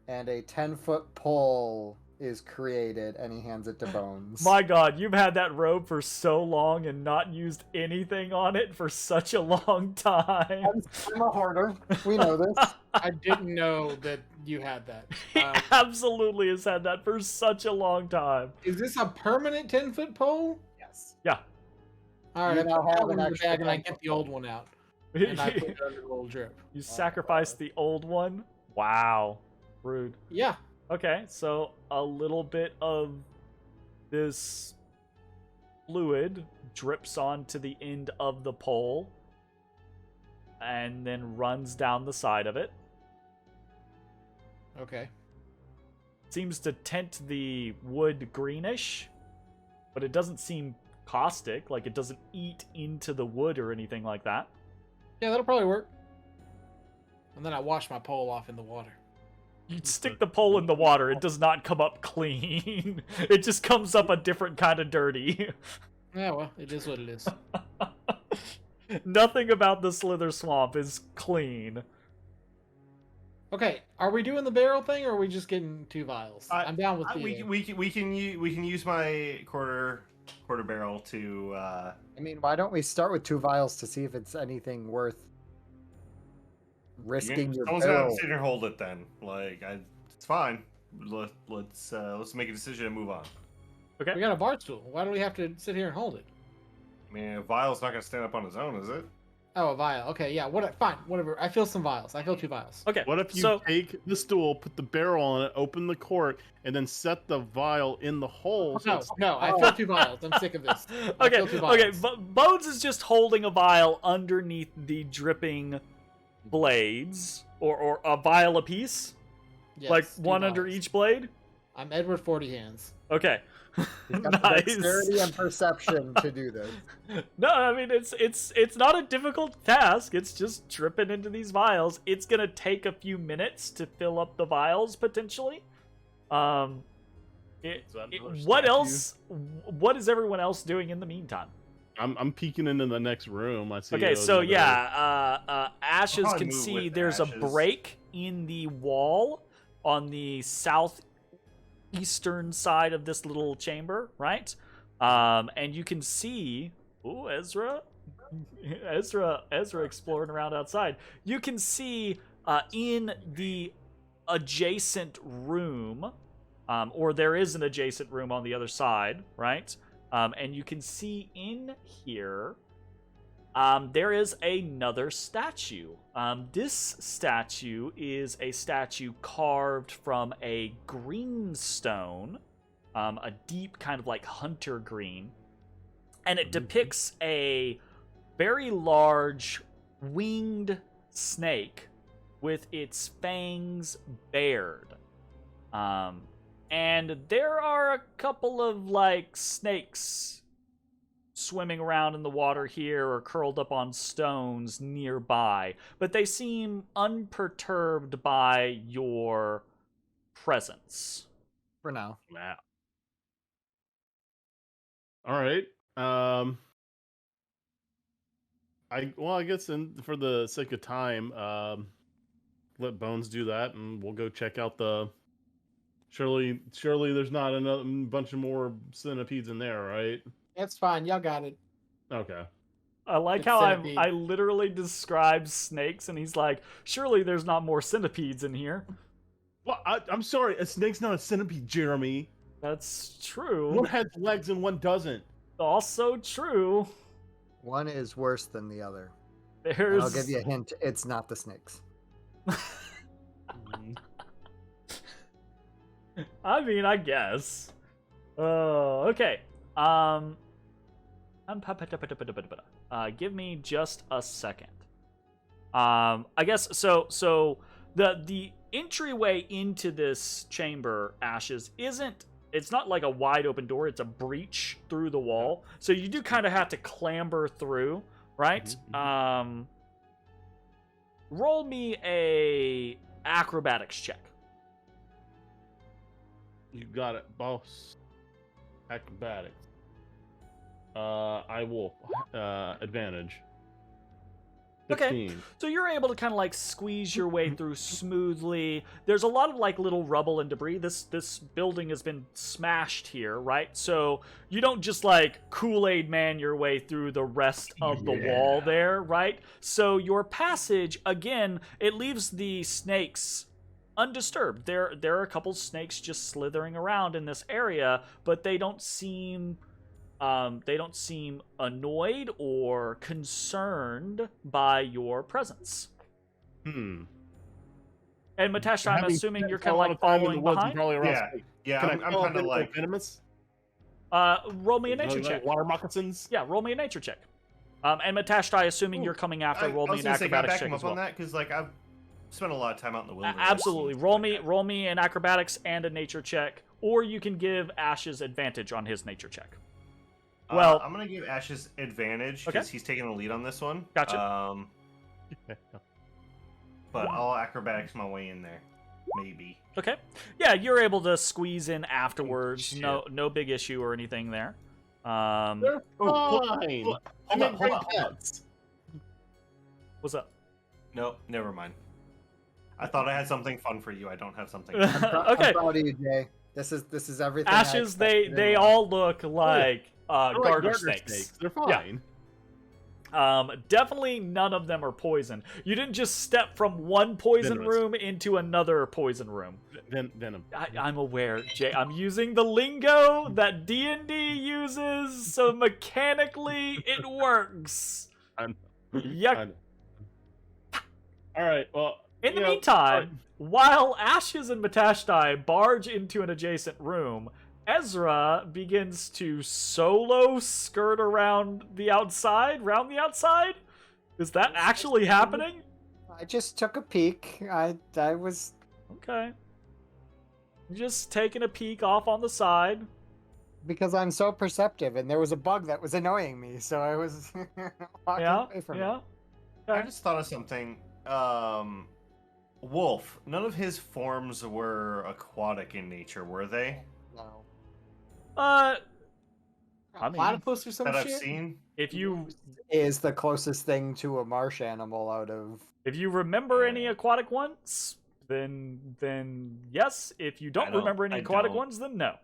[SPEAKER 5] and a 10-foot pole is created, and he hands it to Bones.
[SPEAKER 1] My God, you've had that robe for so long and not used anything on it for such a long time.
[SPEAKER 5] I'm a hoarder. We know this.
[SPEAKER 3] I didn't know that you had that.
[SPEAKER 1] He absolutely has had that for such a long time.
[SPEAKER 3] Is this a permanent 10-foot pole?
[SPEAKER 5] Yes.
[SPEAKER 1] Yeah.
[SPEAKER 3] All right,
[SPEAKER 5] You
[SPEAKER 3] I
[SPEAKER 5] now
[SPEAKER 3] put that
[SPEAKER 5] have
[SPEAKER 3] one
[SPEAKER 5] an
[SPEAKER 3] in the
[SPEAKER 5] extra
[SPEAKER 3] bag, and I
[SPEAKER 5] 10-foot
[SPEAKER 3] get the old
[SPEAKER 5] pole.
[SPEAKER 3] one out, and I put it under the little drip.
[SPEAKER 1] You sacrificed the old one? Wow. Rude.
[SPEAKER 3] Yeah.
[SPEAKER 1] Okay, so a little bit of this fluid drips onto the end of the pole and then runs down the side of it.
[SPEAKER 3] Okay.
[SPEAKER 1] Seems to tint the wood greenish, but it doesn't seem caustic, like it doesn't eat into the wood or anything like that.
[SPEAKER 3] Yeah, that'll probably work. And then I wash my pole off in the water.
[SPEAKER 1] You'd stick the pole in the water, it does not come up clean. It just comes up a different kind of dirty.
[SPEAKER 3] Yeah, well, it is what it is.
[SPEAKER 1] Nothing about the Slither Swamp is clean.
[SPEAKER 3] Okay, are we doing the barrel thing, or are we just getting 2 vials? I'm down with the.
[SPEAKER 4] We can use my quarter barrel to.
[SPEAKER 5] I mean, why don't we start with 2 vials to see if it's anything worth risking your
[SPEAKER 4] Someone's gotta
[SPEAKER 5] barrel?
[SPEAKER 4] sit here and hold it then. It's fine. Let's make a decision and move on.
[SPEAKER 1] Okay.
[SPEAKER 3] We got a bar stool. Why do we have to sit here and hold it?
[SPEAKER 4] I mean, a vial's not gonna stand up on its own, is it?
[SPEAKER 3] Oh, a vial. Okay, yeah. Fine, whatever. I feel some vials. I feel 2 vials.
[SPEAKER 1] Okay.
[SPEAKER 2] What if you
[SPEAKER 1] so,
[SPEAKER 2] take the stool, put the barrel on it, open the cork, and then set the vial in the hole? So it's-
[SPEAKER 3] I feel 2 vials. I'm sick of this. I
[SPEAKER 1] Okay,
[SPEAKER 3] feel 2 vials.
[SPEAKER 1] okay. Bones is just holding a vial underneath the dripping blades, or a vial apiece,
[SPEAKER 3] Yes,
[SPEAKER 1] like
[SPEAKER 3] 2
[SPEAKER 1] one under
[SPEAKER 3] vials.
[SPEAKER 1] each blade.
[SPEAKER 3] I'm Edward 40 Hands.
[SPEAKER 1] Okay.
[SPEAKER 5] He's got the dexterity and perception to do this.
[SPEAKER 1] No, I mean it's not a difficult task. It's just dripping into these vials. It's gonna take a few minutes to fill up the vials potentially. What else? What is everyone else doing in the meantime?
[SPEAKER 2] I'm peeking into the next room. I see.
[SPEAKER 1] Okay,
[SPEAKER 2] those
[SPEAKER 1] so
[SPEAKER 2] other-
[SPEAKER 1] Ashes
[SPEAKER 4] Probably
[SPEAKER 1] can
[SPEAKER 4] move
[SPEAKER 1] see
[SPEAKER 4] with
[SPEAKER 1] there's
[SPEAKER 4] Ashes.
[SPEAKER 1] a break in the wall on the southeastern side of this little chamber, right? And you can see, Ezra exploring around outside. You can see in the adjacent room, or there is an adjacent room on the other side, right? And you can see in here, there is another statue. This statue is a statue carved from a green stone, a deep kind of like hunter green, and it depicts a very large winged snake with its fangs bared. And there are a couple of like snakes swimming around in the water here or curled up on stones nearby, but they seem unperturbed by your presence.
[SPEAKER 5] For now.
[SPEAKER 2] Wow. All right. I guess for the sake of time, let Bones do that, and we'll go check out the. Surely there's not another bunch of more centipedes in there, right?
[SPEAKER 3] It's fine. Y'all got it.
[SPEAKER 2] Okay.
[SPEAKER 1] I like
[SPEAKER 3] It's
[SPEAKER 1] how
[SPEAKER 3] centipede.
[SPEAKER 1] I literally describe snakes, and he's like, surely there's not more centipedes in here.
[SPEAKER 2] Well, I'm sorry, a snake's not a centipede, Jeremy.
[SPEAKER 1] That's true.
[SPEAKER 2] One has legs and one doesn't.
[SPEAKER 1] Also true.
[SPEAKER 5] One is worse than the other. And
[SPEAKER 1] There's...
[SPEAKER 5] I'll give you a hint. It's not the snakes.
[SPEAKER 1] I mean, I guess. Oh, okay. Give me just a second. I guess so. The entryway into this chamber, Ashes, it's not like a wide open door. It's a breach through the wall. So you do kind of have to clamber through, right? Roll me a acrobatics check.
[SPEAKER 2] You got it, boss. Acrobatics. I will. Advantage.
[SPEAKER 1] Okay.
[SPEAKER 2] 16.
[SPEAKER 1] So you're able to kind of like squeeze your way through smoothly. There's a lot of like little rubble and debris. This building has been smashed here, right? So you don't just like Kool-Aid man your way through the rest of the wall there, right? So your passage, again, it leaves the snakes undisturbed. There are a couple snakes just slithering around in this area, but they don't seem annoyed or concerned by your presence.
[SPEAKER 2] Hmm.
[SPEAKER 1] And Matashtai, I'm
[SPEAKER 2] Having
[SPEAKER 1] assuming
[SPEAKER 2] spent
[SPEAKER 1] you're
[SPEAKER 2] a
[SPEAKER 1] kind of
[SPEAKER 2] lot
[SPEAKER 1] like
[SPEAKER 2] time in the
[SPEAKER 1] following
[SPEAKER 2] woods and
[SPEAKER 1] behind.
[SPEAKER 2] probably around
[SPEAKER 4] Yeah,
[SPEAKER 2] snakes.
[SPEAKER 4] yeah.
[SPEAKER 2] Can
[SPEAKER 4] I'm
[SPEAKER 2] I
[SPEAKER 4] kind
[SPEAKER 2] call
[SPEAKER 4] of
[SPEAKER 2] them
[SPEAKER 4] like.
[SPEAKER 2] venomous?
[SPEAKER 1] Roll me a nature
[SPEAKER 2] Like
[SPEAKER 1] check.
[SPEAKER 2] water moccasins?
[SPEAKER 1] Yeah, roll me a nature check. And Matashtai, assuming you're coming after, roll
[SPEAKER 4] I
[SPEAKER 1] me
[SPEAKER 4] was
[SPEAKER 1] an
[SPEAKER 4] gonna say, can I
[SPEAKER 1] acrobatics
[SPEAKER 4] back
[SPEAKER 1] check
[SPEAKER 4] him
[SPEAKER 1] as
[SPEAKER 4] up on
[SPEAKER 1] well.
[SPEAKER 4] that? Because like I've spent a lot of time out in the wilderness.
[SPEAKER 1] Absolutely.
[SPEAKER 4] and
[SPEAKER 1] Roll
[SPEAKER 4] stuff
[SPEAKER 1] me
[SPEAKER 4] like that.
[SPEAKER 1] roll me an acrobatics and a nature check, or you can give Ash's advantage on his nature check. Well,
[SPEAKER 4] I'm gonna give Ashes advantage
[SPEAKER 1] Okay.
[SPEAKER 4] because he's taking the lead on this one.
[SPEAKER 1] Gotcha.
[SPEAKER 4] But I'll acrobatics my way in there, maybe.
[SPEAKER 1] Okay. Yeah, you're able to squeeze in afterwards.
[SPEAKER 4] Shit.
[SPEAKER 1] No big issue or anything there.
[SPEAKER 2] They're
[SPEAKER 4] Oh,
[SPEAKER 2] fine.
[SPEAKER 4] hold
[SPEAKER 2] I
[SPEAKER 4] on,
[SPEAKER 2] mean,
[SPEAKER 4] hold
[SPEAKER 2] great
[SPEAKER 4] on.
[SPEAKER 2] pets.
[SPEAKER 1] What's up?
[SPEAKER 4] Nope, never mind. I thought I had something fun for you. I don't have something.
[SPEAKER 1] Okay.
[SPEAKER 5] I'm proud of you, Jay. This is everything. I
[SPEAKER 1] Ashes,
[SPEAKER 5] expected
[SPEAKER 1] they
[SPEAKER 5] in
[SPEAKER 1] all look like
[SPEAKER 2] They're like
[SPEAKER 1] garter
[SPEAKER 2] garter
[SPEAKER 1] snakes.
[SPEAKER 2] They're fine.
[SPEAKER 1] Definitely none of them are poison. You didn't just step from one poison
[SPEAKER 2] Venomous.
[SPEAKER 1] room into another poison room.
[SPEAKER 2] Venom.
[SPEAKER 1] I'm aware, Jay. I'm using the lingo that D&D uses, so mechanically it works.
[SPEAKER 2] I'm-
[SPEAKER 1] Yuck.
[SPEAKER 2] I know. All right. Well.
[SPEAKER 1] In the
[SPEAKER 2] you know,
[SPEAKER 1] meantime, while Ashes and Matashtai barge into an adjacent room, Ezra begins to solo skirt around the outside. Is that actually happening?
[SPEAKER 5] I just took a peek. I was
[SPEAKER 1] Okay. Just taking a peek off on the side.
[SPEAKER 5] because I'm so perceptive, and there was a bug that was annoying me, so I was walking away from it.
[SPEAKER 4] I just thought of something. Wolf. None of his forms were aquatic in nature, were they?
[SPEAKER 5] No.
[SPEAKER 1] I mean,
[SPEAKER 3] Platypus or some
[SPEAKER 4] That I've
[SPEAKER 3] shit?
[SPEAKER 4] seen.
[SPEAKER 1] if you
[SPEAKER 5] Is the closest thing to a marsh animal out of.
[SPEAKER 1] remember any aquatic ones, then yes. If you don't remember any
[SPEAKER 4] I
[SPEAKER 1] aquatic
[SPEAKER 4] don't.
[SPEAKER 1] ones, then no.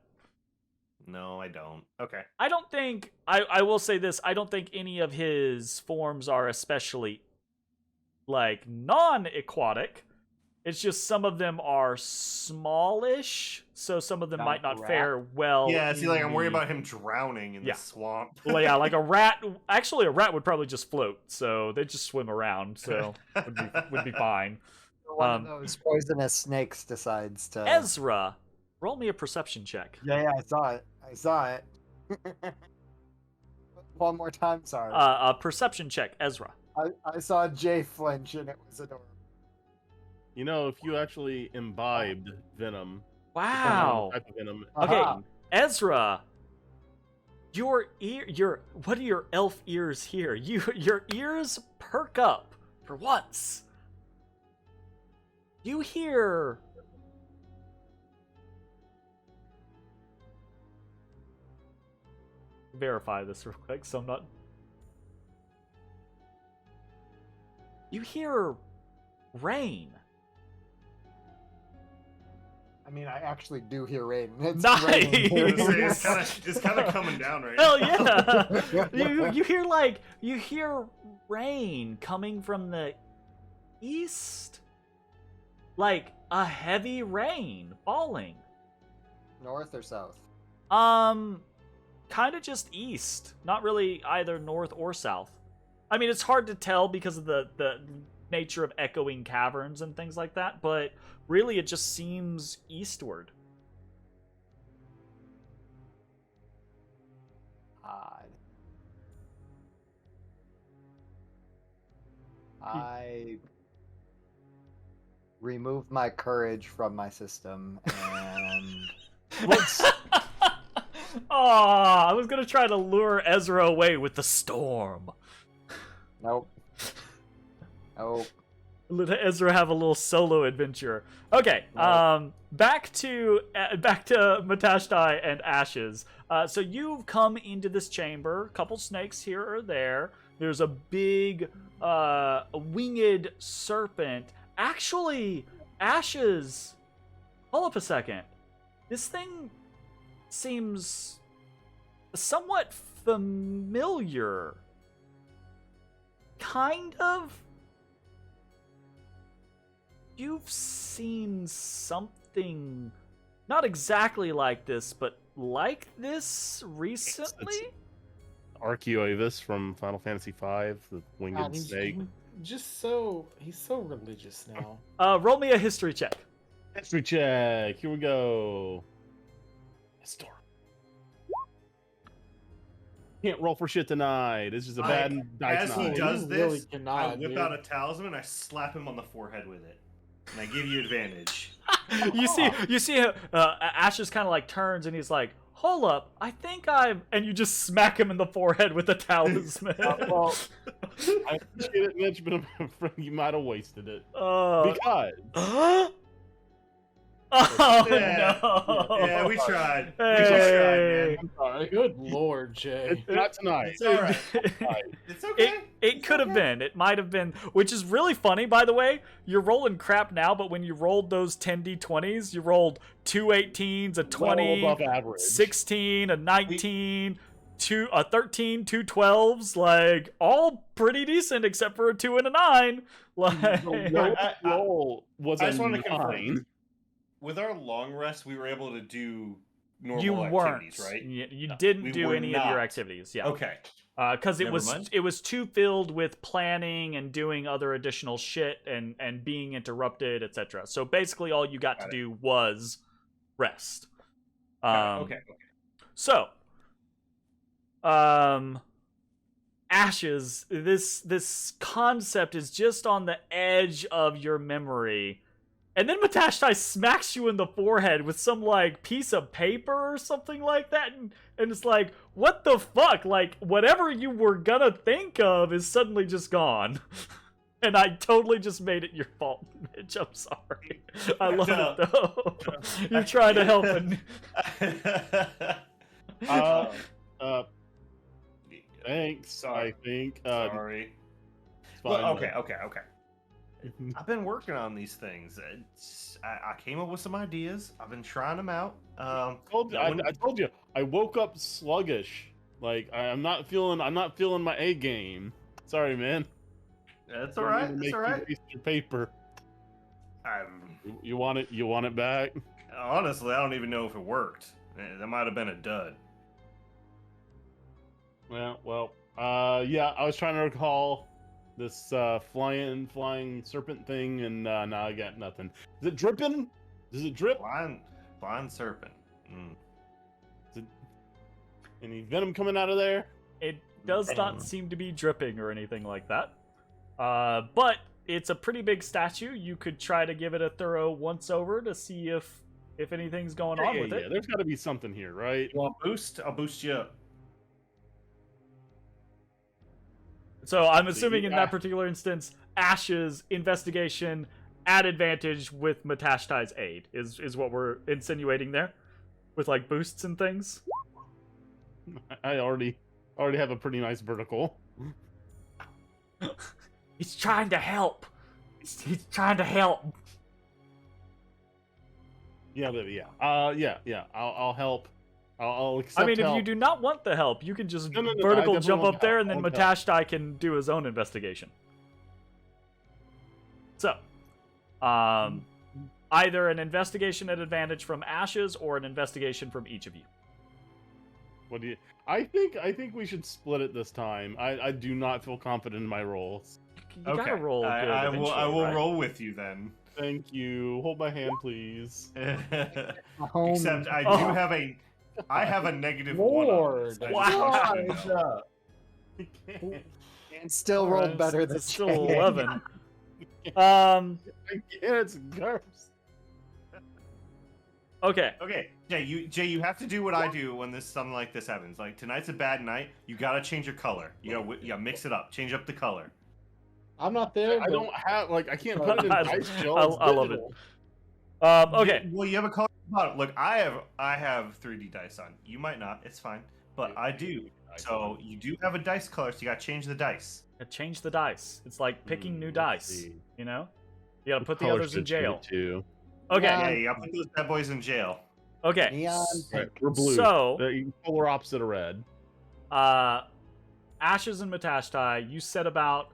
[SPEAKER 4] No, I don't. Okay.
[SPEAKER 1] I don't think I will say this. I don't think any of his forms are especially like non-aquatic. It's just some of them are smallish, so some of them
[SPEAKER 5] Not
[SPEAKER 1] might not
[SPEAKER 5] rat.
[SPEAKER 1] fare well.
[SPEAKER 4] Yeah, see, like I'm worried
[SPEAKER 1] in
[SPEAKER 4] about him drowning in
[SPEAKER 1] Yeah.
[SPEAKER 4] the swamp.
[SPEAKER 1] the- Well, yeah, like a rat. Actually, a rat would probably just float, so they just swim around, so would be fine.
[SPEAKER 5] One of those poisonous snakes decides to.
[SPEAKER 1] Ezra, roll me a perception check.
[SPEAKER 5] Yeah, I saw it. One more time, sorry.
[SPEAKER 1] A perception check, Ezra.
[SPEAKER 5] I saw Jay flinch, and it was adorable.
[SPEAKER 2] You know, if you actually imbibed venom.
[SPEAKER 1] Wow.
[SPEAKER 2] Type of venom.
[SPEAKER 1] Okay,
[SPEAKER 5] Aha.
[SPEAKER 1] Ezra, your what do your elf ears hear? Your ears perk up for once. You hear verify this real quick, so I'm not. You hear rain.
[SPEAKER 5] I mean, I actually do hear rain. It's
[SPEAKER 1] Nice!
[SPEAKER 5] raining.
[SPEAKER 4] It's kind of coming down right
[SPEAKER 1] Hell
[SPEAKER 4] now.
[SPEAKER 1] yeah! you hear rain coming from the east, like a heavy rain falling.
[SPEAKER 5] North or south?
[SPEAKER 1] Kind of just east, not really either north or south. I mean, it's hard to tell because of the nature of echoing caverns and things like that, but really it just seems eastward.
[SPEAKER 5] Odd. I removed my courage from my system and
[SPEAKER 1] Aw, I was gonna try to lure Ezra away with the storm.
[SPEAKER 5] nope. Nope.
[SPEAKER 1] Let Ezra have a little solo adventure. Okay, back to Matashtai and Ashes. So you've come into this chamber. A couple snakes here or there. There's a big winged serpent. Actually, Ashes. Hold up a second. This thing seems somewhat familiar. Kind of. You've seen something not exactly like this, but like this recently?
[SPEAKER 2] It's Archaeoavis from Final Fantasy V, the winged
[SPEAKER 3] God,
[SPEAKER 2] snake.
[SPEAKER 3] he's so religious now.
[SPEAKER 1] Roll me a history check.
[SPEAKER 2] History check. Here we go. History. Can't roll for shit tonight. This is a bad dice
[SPEAKER 4] As he
[SPEAKER 2] night.
[SPEAKER 4] does
[SPEAKER 3] You
[SPEAKER 4] this,
[SPEAKER 3] really cannot,
[SPEAKER 4] I whip
[SPEAKER 3] dude.
[SPEAKER 4] out a talisman and I slap him on the forehead with it. And I give you advantage.
[SPEAKER 1] You see Ashes kind of like turns and he's like, hold up, I think I've... And you just smack him in the forehead with a talisman.
[SPEAKER 2] Well, I appreciate it, Mitch, but I'm afraid you might have wasted it. Because...
[SPEAKER 1] Oh,
[SPEAKER 4] Yeah.
[SPEAKER 1] no.
[SPEAKER 4] Yeah, we tried. We
[SPEAKER 1] Hey.
[SPEAKER 4] just tried, man.
[SPEAKER 2] I'm sorry.
[SPEAKER 3] Good lord, Jay.
[SPEAKER 2] It's not tonight.
[SPEAKER 4] It's alright. It's okay.
[SPEAKER 1] It could have been. It might have been. Which is really funny, by the way. You're rolling crap now, but when you rolled those 10d20s, you rolled 2 18s, a 20,
[SPEAKER 2] Well above average.
[SPEAKER 1] 16, a 19, a 13, 2 12s. Like, all pretty decent except for a 2 and a 9. Like,
[SPEAKER 2] The lowest
[SPEAKER 4] I-
[SPEAKER 2] roll was
[SPEAKER 4] I
[SPEAKER 2] a
[SPEAKER 4] just wanted to
[SPEAKER 2] 9.
[SPEAKER 4] confirm. With our long rest, we were able to do normal
[SPEAKER 1] you weren't.
[SPEAKER 4] activities, right?
[SPEAKER 1] You
[SPEAKER 4] No,
[SPEAKER 1] didn't
[SPEAKER 4] we
[SPEAKER 1] do
[SPEAKER 4] were
[SPEAKER 1] any of your
[SPEAKER 4] not.
[SPEAKER 1] activities. Yeah.
[SPEAKER 4] Okay.
[SPEAKER 1] Because it
[SPEAKER 4] Never
[SPEAKER 1] was
[SPEAKER 4] mind.
[SPEAKER 1] it was too filled with planning and doing other additional shit and being interrupted, etc. So basically, all you got to
[SPEAKER 4] Got it.
[SPEAKER 1] do was rest.
[SPEAKER 4] Okay.
[SPEAKER 1] So, Ashes. This concept is just on the edge of your memory. And then Matashtai smacks you in the forehead with some, like, piece of paper or something like that. And it's like, what the fuck? Like, whatever you were gonna think of is suddenly just gone. And I totally just made it your fault, Mitch. I'm sorry. I love it, though. You're trying to help.
[SPEAKER 2] Thanks, I think.
[SPEAKER 4] Sorry.
[SPEAKER 2] It's fine.
[SPEAKER 4] Well, okay. I've been working on these things. I came up with some ideas. I've been trying them out.
[SPEAKER 2] I told you, I woke up sluggish. Like I'm not feeling my A game. Sorry, man.
[SPEAKER 4] That's all right. That's all right.
[SPEAKER 2] Waste your paper. You want it? You want it back?
[SPEAKER 4] Honestly, I don't even know if it worked. That might have been a dud.
[SPEAKER 2] Well, yeah. I was trying to recall this flying serpent thing, and now I got nothing. Is it dripping? Does it drip?
[SPEAKER 4] Blind serpent.
[SPEAKER 2] Is it any venom coming out of there?
[SPEAKER 1] It does not seem to be dripping or anything like that. But it's a pretty big statue. You could try to give it a thorough once over to see if anything's going on with it.
[SPEAKER 2] There's got to be something here, right?
[SPEAKER 4] You want boost? I'll boost you up.
[SPEAKER 1] So I'm assuming in that particular instance, Ash's investigation at advantage with Matashtai's aid is what we're insinuating there, with like boosts and things.
[SPEAKER 2] I already have a pretty nice vertical.
[SPEAKER 1] He's trying to help. He's trying to help.
[SPEAKER 2] Yeah, I'll help. I'll accept.
[SPEAKER 1] I mean,
[SPEAKER 2] help.
[SPEAKER 1] if you do not want the help, you can just
[SPEAKER 2] No, I
[SPEAKER 1] vertical
[SPEAKER 2] definitely
[SPEAKER 1] jump
[SPEAKER 2] want
[SPEAKER 1] up there,
[SPEAKER 2] help.
[SPEAKER 1] and then
[SPEAKER 2] I want help.
[SPEAKER 1] Matashtai can do his own investigation. So, either an investigation at advantage from Ashes or an investigation from each of you.
[SPEAKER 2] What do you? I think we should split it this time. I do not feel confident in my rolls.
[SPEAKER 1] You gotta roll good
[SPEAKER 4] I will
[SPEAKER 1] eventually, right?
[SPEAKER 4] roll with you then.
[SPEAKER 2] Thank you. Hold my hand, please.
[SPEAKER 4] Except I do have a negative
[SPEAKER 3] Lord.
[SPEAKER 4] one. On this. I just want you to know.
[SPEAKER 5] Still rolled better than
[SPEAKER 1] It's still
[SPEAKER 5] Jay.
[SPEAKER 1] 11.
[SPEAKER 2] It's gross.
[SPEAKER 1] Okay.
[SPEAKER 4] Okay, Jay, you have to do what I do when something like this happens. Like tonight's a bad night. You gotta change your color. You gotta mix it up. Change up the color.
[SPEAKER 3] I'm not there.
[SPEAKER 2] I
[SPEAKER 3] but-
[SPEAKER 2] don't have I can't put it in dice shell. It's
[SPEAKER 1] I love it.
[SPEAKER 2] digital.
[SPEAKER 1] Okay.
[SPEAKER 4] Well, you have a color bottom. Look, I have 3D dice on. You might not. It's fine, but I do. So you do have a dice color, so you got to change the dice.
[SPEAKER 1] Change the dice. It's like picking new
[SPEAKER 2] Let's
[SPEAKER 1] dice.
[SPEAKER 2] see.
[SPEAKER 1] You know, you gotta put the
[SPEAKER 2] Color
[SPEAKER 1] others in
[SPEAKER 2] should change
[SPEAKER 1] jail.
[SPEAKER 2] too.
[SPEAKER 1] Okay.
[SPEAKER 4] Yeah, you got to put those bad boys in jail.
[SPEAKER 1] Okay.
[SPEAKER 5] Neon
[SPEAKER 2] Right,
[SPEAKER 5] pink.
[SPEAKER 2] we're blue.
[SPEAKER 1] So-
[SPEAKER 2] Polar opposite of red.
[SPEAKER 1] Ashes and Matashtai, you set about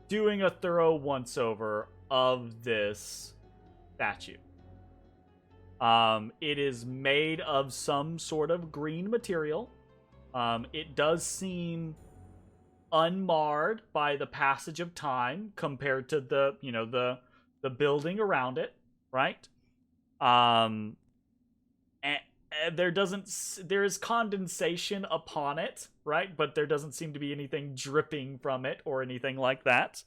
[SPEAKER 1] doing a thorough once over of this statue. It is made of some sort of green material. It does seem unmarred by the passage of time compared to the building around it, right? And there is condensation upon it, right? But there doesn't seem to be anything dripping from it or anything like that.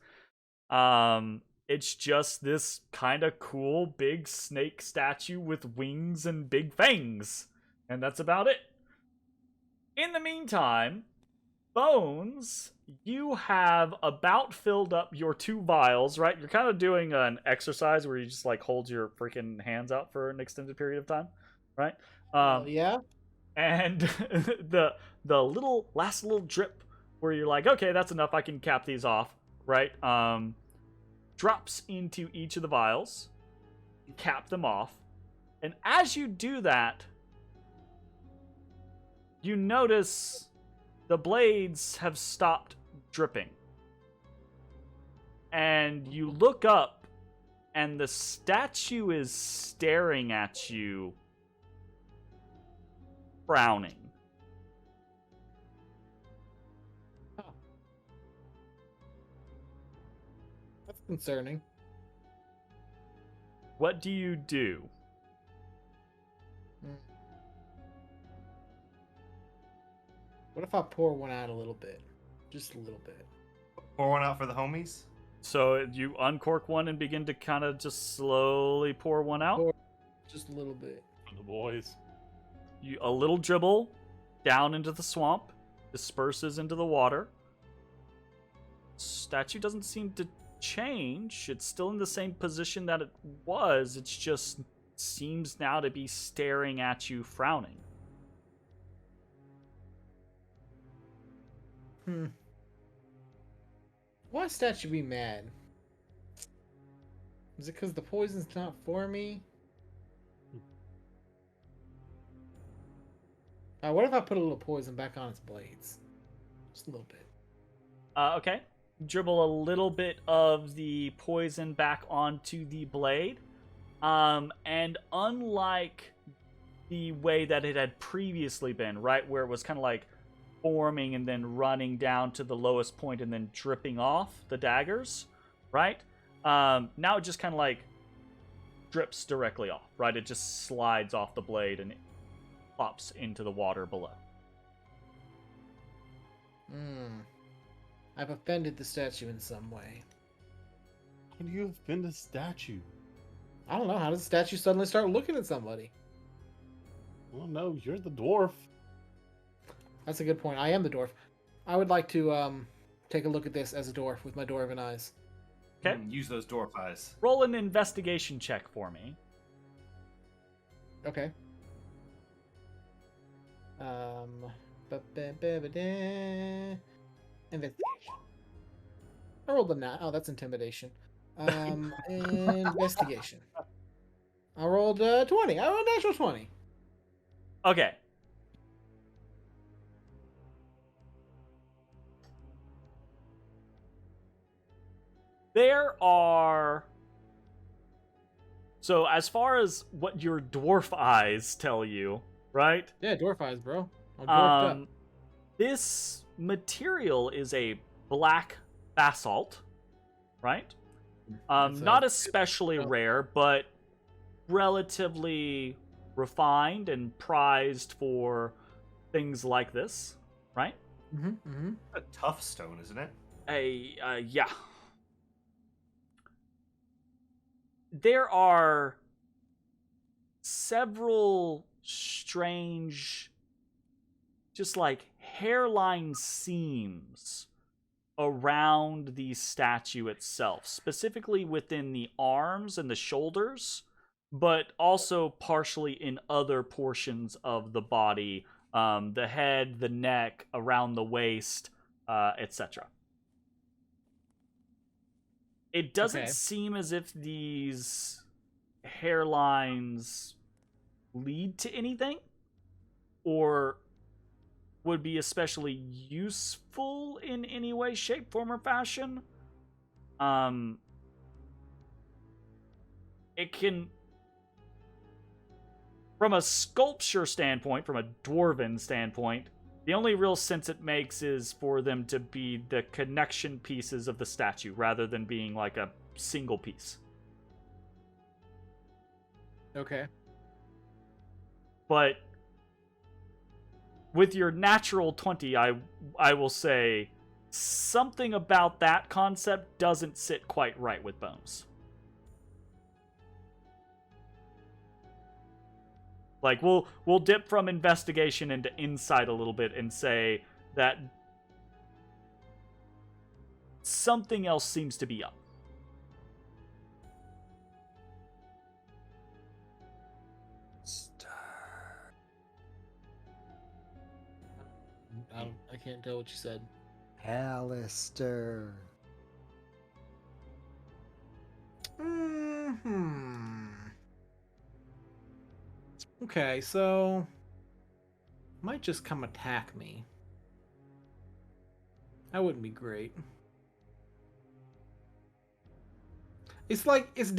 [SPEAKER 1] It's just this kind of cool big snake statue with wings and big fangs. And that's about it. In the meantime, Bones, you have about filled up your 2 vials, right? You're kind of doing an exercise where you just like hold your freaking hands out for an extended period of time, right?
[SPEAKER 3] Yeah.
[SPEAKER 1] And the last little drip where you're like, okay, that's enough, I can cap these off, right? Drops into each of the vials, you cap them off, and as you do that, you notice the blades have stopped dripping. And you look up, and the statue is staring at you, frowning.
[SPEAKER 3] That's concerning.
[SPEAKER 1] What do you do?
[SPEAKER 3] What if I pour one out a little bit? Just a little bit.
[SPEAKER 4] Pour one out for the homies.
[SPEAKER 1] So you uncork one and begin to kind of just slowly pour one out.
[SPEAKER 3] Just a little bit.
[SPEAKER 2] For the boys.
[SPEAKER 1] A little dribble down into the swamp, disperses into the water. Statue doesn't seem to change. It's still in the same position that it was. It just seems now to be staring at you, frowning.
[SPEAKER 3] Why statue be mad? Is it because the poison's not for me? What if I put a little poison back on its blades? Just a little bit.
[SPEAKER 1] Okay. Dribble a little bit of the poison back onto the blade. And unlike the way that it had previously been, right, where it was kind of like forming and then running down to the lowest point and then dripping off the daggers, right? Now it just kind of like drips directly off, right? It just slides off the blade and it plops into the water below.
[SPEAKER 3] I've offended the statue in some way.
[SPEAKER 2] How do you offend a statue?
[SPEAKER 3] I don't know. How does the statue suddenly start looking at somebody?
[SPEAKER 2] Well, no, you're the dwarf.
[SPEAKER 3] That's a good point. I am the dwarf. I would like to take a look at this as a dwarf with my dwarven eyes.
[SPEAKER 1] Okay.
[SPEAKER 4] Use those dwarf eyes.
[SPEAKER 1] Roll an investigation check for me.
[SPEAKER 3] Okay. Investigation. I rolled a nat. Oh, that's intimidation. Investigation. I rolled 20. I rolled an actual 20.
[SPEAKER 1] Okay. There are... So as far as what your dwarf eyes tell you, right?
[SPEAKER 3] Yeah, dwarf eyes, bro. I'm dwarfed up.
[SPEAKER 1] This material is a black basalt, right?
[SPEAKER 3] That's
[SPEAKER 1] Not
[SPEAKER 3] a-
[SPEAKER 1] especially rare, but relatively refined and prized for things like this, right?
[SPEAKER 4] A tough stone, isn't it?
[SPEAKER 1] Yeah. There are several strange, just like hairline seams around the statue itself, specifically within the arms and the shoulders, but also partially in other portions of the body, the head, the neck, around the waist, etc. It doesn't
[SPEAKER 3] Okay.
[SPEAKER 1] seem as if these hairlines lead to anything or would be especially useful in any way, shape, form, or fashion. It can, from a sculpture standpoint, from a dwarven standpoint, the only real sense it makes is for them to be the connection pieces of the statue rather than being like a single piece.
[SPEAKER 3] Okay.
[SPEAKER 1] But with your natural 20, I will say something about that concept doesn't sit quite right with Bones. Like, we'll dip from investigation into insight a little bit and say that something else seems to be up.
[SPEAKER 3] I can't tell what you said.
[SPEAKER 5] Halaster.
[SPEAKER 3] Okay, so might just come attack me. That wouldn't be great. It's like it's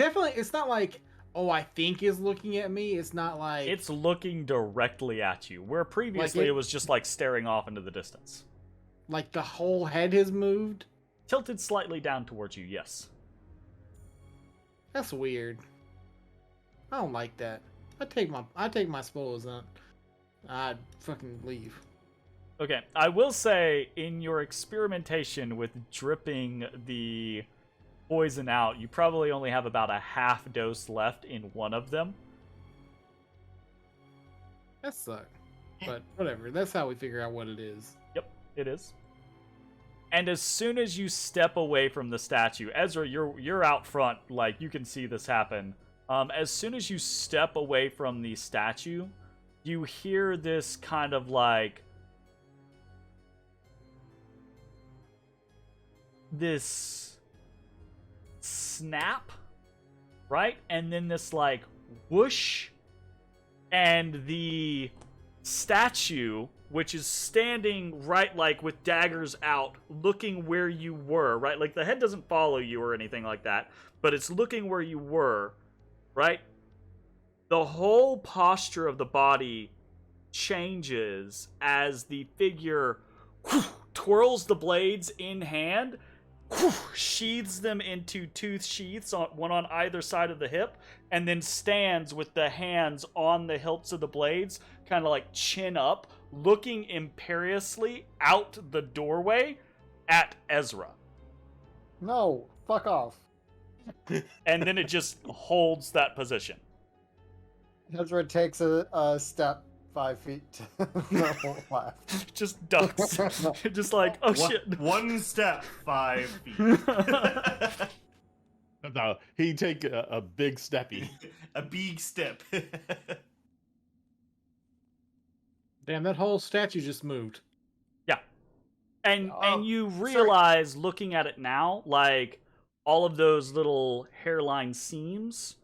[SPEAKER 3] not like, oh, I think is looking at me. It's not like
[SPEAKER 1] It's looking directly at you, where previously it was just like staring off into the distance.
[SPEAKER 3] like the whole head has moved.
[SPEAKER 1] Tilted slightly down towards you, yes.
[SPEAKER 3] That's weird. I don't like that. I take my spoils out. I'd fucking leave.
[SPEAKER 1] Okay, I will say, in your experimentation with dripping the poison out, you probably only have about a half dose left in one of them.
[SPEAKER 3] That sucks. But whatever. That's how we figure out what it is.
[SPEAKER 1] Yep, it is. And as soon as you step away from the statue, Ezra, you're out front, like you can see this happen. As soon as you step away from the statue, you hear this kind of like this snap, right? And then this like whoosh, and the statue, which is standing right like with daggers out, looking where you were, right? Like the head doesn't follow you or anything like that, but it's looking where you were, right? The whole posture of the body changes as the figure twirls the blades in hand, sheathes them into tooth sheaths, one on either side of the hip, and then stands with the hands on the hilts of the blades, kind of like chin up, looking imperiously out the doorway at Ezra.
[SPEAKER 5] No, fuck off.
[SPEAKER 1] And then it just holds that position.
[SPEAKER 5] Ezra takes a step 5 feet to the left.
[SPEAKER 1] Just ducks. Just like, oh shit.
[SPEAKER 4] One step, 5 feet.
[SPEAKER 2] No, he take a big steppy.
[SPEAKER 4] A big step.
[SPEAKER 3] Damn, that whole statue just moved.
[SPEAKER 1] Yeah. And you realize, looking at it now, like, all of those little hairline seams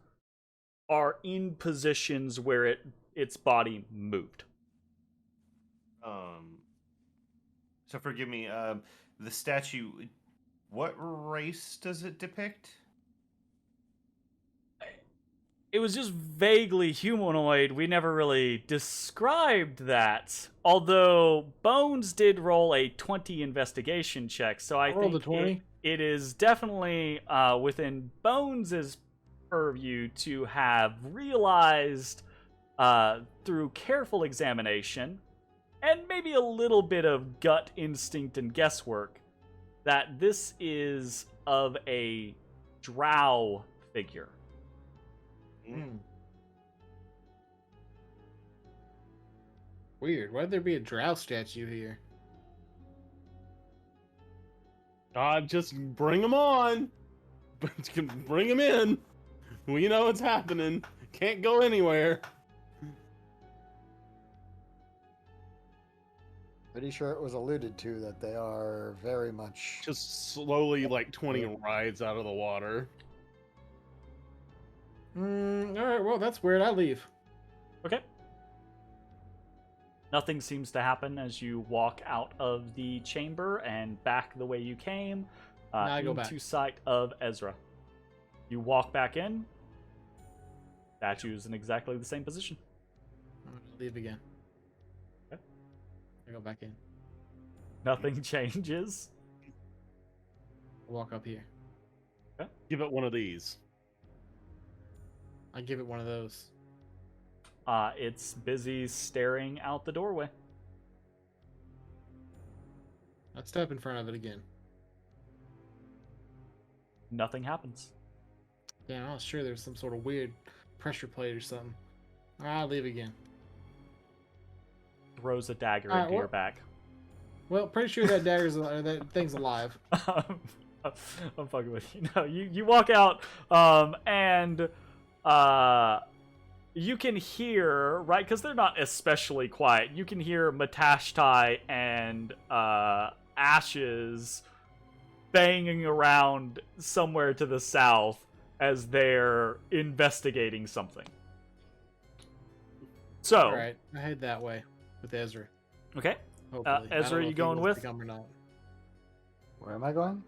[SPEAKER 1] are in positions where its body moved.
[SPEAKER 4] So forgive me, the statue, what race does it depict?
[SPEAKER 1] It was just vaguely humanoid. We never really described that. Although Bones did roll a 20 investigation check, so I
[SPEAKER 3] rolled
[SPEAKER 1] think
[SPEAKER 3] a 20.
[SPEAKER 1] it is definitely within Bones's purview to have realized through careful examination and maybe a little bit of gut instinct and guesswork that this is of a drow figure.
[SPEAKER 3] Weird. Why'd there be a drow statue here?
[SPEAKER 2] God, just bring them on. Bring them in. We know what's happening. Can't go anywhere.
[SPEAKER 5] Pretty sure it was alluded to that they are very much.
[SPEAKER 2] Just slowly, like 20 rides out of the water.
[SPEAKER 3] All right. Well, that's weird. I leave.
[SPEAKER 1] Okay. Nothing seems to happen as you walk out of the chamber and back the way you came
[SPEAKER 3] Now I go
[SPEAKER 1] into
[SPEAKER 3] back.
[SPEAKER 1] sight of Ezra. You walk back in. Statue's in exactly the same position.
[SPEAKER 3] I'm gonna leave again.
[SPEAKER 1] Okay.
[SPEAKER 3] I go back in.
[SPEAKER 1] Nothing changes.
[SPEAKER 3] Walk up here.
[SPEAKER 2] Give it one of these.
[SPEAKER 3] I give it one of those.
[SPEAKER 1] It's busy staring out the doorway.
[SPEAKER 3] I'd step in front of it again.
[SPEAKER 1] Nothing happens.
[SPEAKER 3] Damn, I was sure there's some sort of weird pressure plate or something. I'll leave again.
[SPEAKER 1] Throws a dagger
[SPEAKER 3] Alright,
[SPEAKER 1] into your back.
[SPEAKER 3] Well, pretty sure that dagger's or that thing's alive.
[SPEAKER 1] I'm fucking with you. No, you walk out, and you can hear, right, because they're not especially quiet, you can hear Matashtai and Ashes banging around somewhere to the south as they're investigating something. So,
[SPEAKER 3] All right, I head that way with Ezra.
[SPEAKER 1] okay.
[SPEAKER 3] Hopefully. I don't
[SPEAKER 1] Ezra,
[SPEAKER 3] know
[SPEAKER 1] you
[SPEAKER 3] if he
[SPEAKER 1] going
[SPEAKER 3] wants
[SPEAKER 1] with?
[SPEAKER 3] to come or not.
[SPEAKER 5] Where am I going?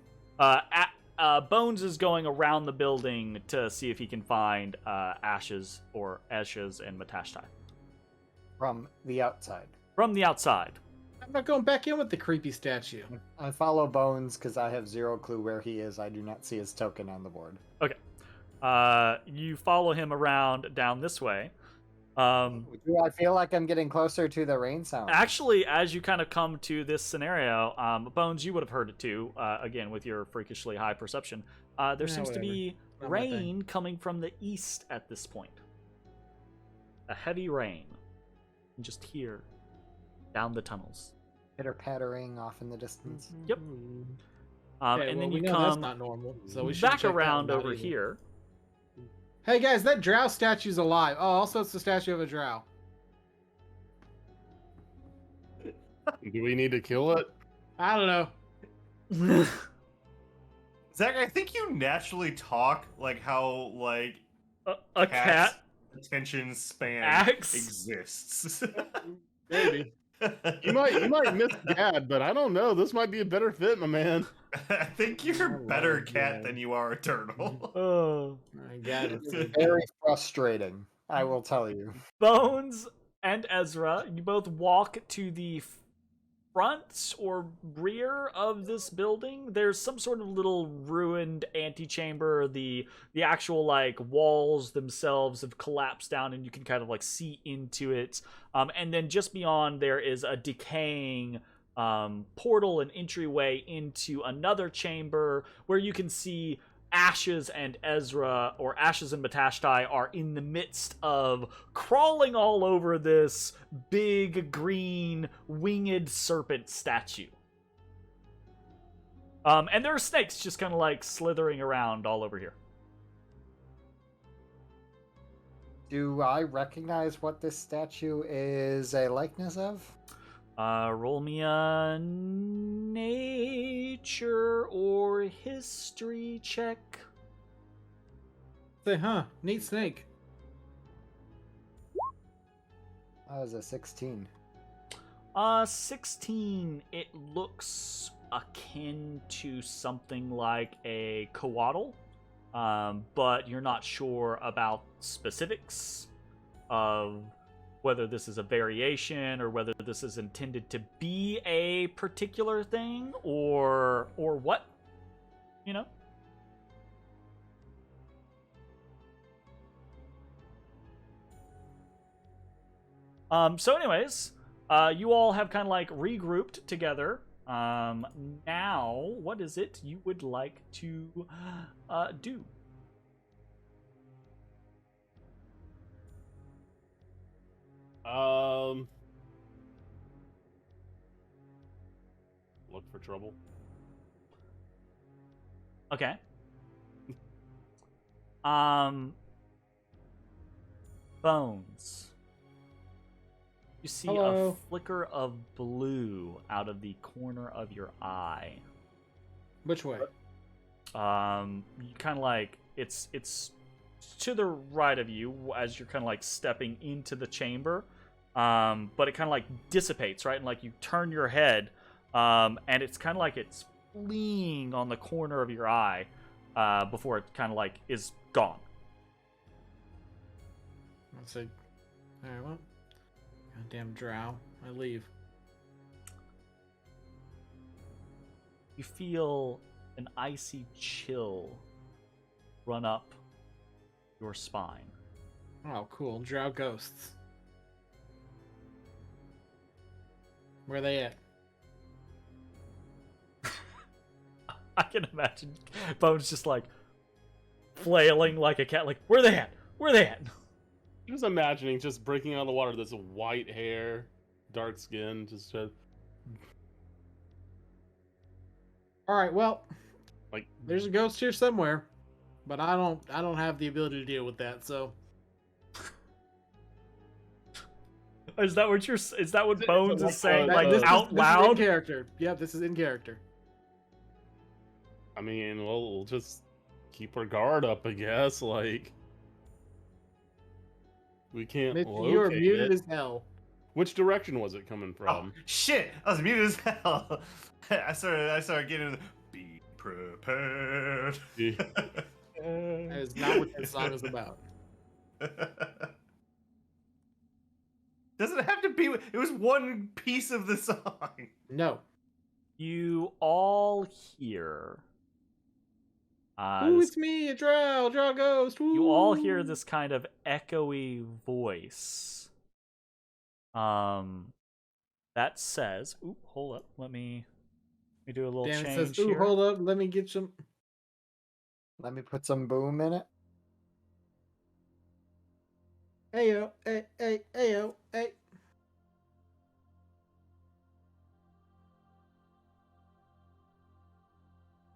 [SPEAKER 1] Bones is going around the building to see if he can find Ashes and Matashtai.
[SPEAKER 5] From the outside.
[SPEAKER 1] From the outside.
[SPEAKER 3] I'm not going back in with the creepy statue.
[SPEAKER 5] I follow Bones because I have zero clue where he is. I do not see his token on the board.
[SPEAKER 1] You follow him around down this way.
[SPEAKER 5] Do I feel like I'm getting closer to the rain sound?
[SPEAKER 1] Actually, as you kind of come to this scenario, Bones, you would have heard it too, again, with your freakishly high perception. There seems to be
[SPEAKER 3] Not my thing.
[SPEAKER 1] rain coming from the east at this point. A heavy rain. You can just hear down the tunnels.
[SPEAKER 5] Pitter-pattering off in the distance.
[SPEAKER 1] Yep.
[SPEAKER 3] Okay,
[SPEAKER 1] And
[SPEAKER 3] well,
[SPEAKER 1] then
[SPEAKER 3] we
[SPEAKER 1] you
[SPEAKER 3] know that's
[SPEAKER 1] come
[SPEAKER 3] not normal, so we should
[SPEAKER 1] back
[SPEAKER 3] check that
[SPEAKER 1] around
[SPEAKER 3] one out
[SPEAKER 1] over
[SPEAKER 3] either.
[SPEAKER 1] here.
[SPEAKER 3] Hey guys, that drow statue's alive. Oh, also it's the statue of a drow.
[SPEAKER 2] Do we need to kill it?
[SPEAKER 3] I don't know.
[SPEAKER 4] Zach, I think you naturally talk like how like
[SPEAKER 1] a
[SPEAKER 4] cat's
[SPEAKER 1] cat
[SPEAKER 4] attention span
[SPEAKER 1] acts?
[SPEAKER 4] exists.
[SPEAKER 3] Maybe.
[SPEAKER 2] You might miss Gad, but I don't know. This might be a better fit, my man.
[SPEAKER 4] I think you're
[SPEAKER 3] I
[SPEAKER 4] better
[SPEAKER 3] love
[SPEAKER 4] cat
[SPEAKER 3] that.
[SPEAKER 4] than you are eternal.
[SPEAKER 1] Oh.
[SPEAKER 3] I got it.
[SPEAKER 5] Very frustrating, I will tell you.
[SPEAKER 1] Bones and Ezra, you both walk to the front or rear of this building. There's some sort of little ruined antechamber. The actual like walls themselves have collapsed down, and you can kind of like see into it. And then just beyond there is a decaying portal and entryway into another chamber where you can see Ashes and Ezra, or Ashes and Matashtai, are in the midst of crawling all over this big green winged serpent statue. And there are snakes just kind of like slithering around all over here.
[SPEAKER 5] Do I recognize what this statue is a likeness of?
[SPEAKER 1] Roll me a nature or history check.
[SPEAKER 3] Say, huh? Neat snake.
[SPEAKER 5] That was a 16.
[SPEAKER 1] 16. It looks akin to something like a coatl, but you're not sure about specifics of whether this is a variation or whether this is intended to be a particular thing or what, you know? So anyways, you all have kind of like regrouped together. Now, what is it you would like to do?
[SPEAKER 2] Look for trouble.
[SPEAKER 1] Okay. Bones. You see
[SPEAKER 3] Hello.
[SPEAKER 1] a flicker of blue out of the corner of your eye.
[SPEAKER 3] Which way?
[SPEAKER 1] You kind of like it's to the right of you as you're kind of like stepping into the chamber. But it kind of like dissipates, right? And like you turn your head, and it's kind of like it's fleeing on the corner of your eye, before it kind of like is gone.
[SPEAKER 3] Let's see. Alright, well. Goddamn drow. I leave.
[SPEAKER 1] You feel an icy chill run up your spine.
[SPEAKER 3] Oh, cool. Drow ghosts. Where are they at?
[SPEAKER 1] I can imagine Bones just like flailing like a cat, like, where are they at? Where are they at?
[SPEAKER 2] Just imagining just breaking out of the water. This white hair, dark skin, just
[SPEAKER 3] Alright, well,
[SPEAKER 2] like
[SPEAKER 3] there's a ghost here somewhere. But I don't have the ability to deal with that, so
[SPEAKER 1] Is that what Bones is saying,
[SPEAKER 2] That-
[SPEAKER 1] like
[SPEAKER 2] this is-
[SPEAKER 1] out
[SPEAKER 3] This is
[SPEAKER 1] loud?
[SPEAKER 3] in character. Yep, this is in character.
[SPEAKER 2] I mean, we'll just keep our guard up, I guess. Like, we can't
[SPEAKER 3] Mitch,
[SPEAKER 2] locate
[SPEAKER 3] you are muted
[SPEAKER 2] it.
[SPEAKER 3] as hell.
[SPEAKER 2] Which direction was it coming
[SPEAKER 4] Oh
[SPEAKER 2] from?
[SPEAKER 4] shit! I was muted as hell. I started getting. Be prepared.
[SPEAKER 3] That is not what this song is about.
[SPEAKER 4] Doesn't have to be. It was one piece of the song.
[SPEAKER 3] No.
[SPEAKER 1] You all hear.
[SPEAKER 3] Ooh,
[SPEAKER 1] This-
[SPEAKER 3] it's me, a drow ghost. Ooh.
[SPEAKER 1] you all hear this kind of echoey voice. That says, "Ooh, hold up, let me do a little
[SPEAKER 3] Damn, it
[SPEAKER 1] change
[SPEAKER 3] says, ooh,
[SPEAKER 1] here."
[SPEAKER 3] hold up, let me get some.
[SPEAKER 5] Let me put some boom in it.
[SPEAKER 3] Ayo, ayo, ay.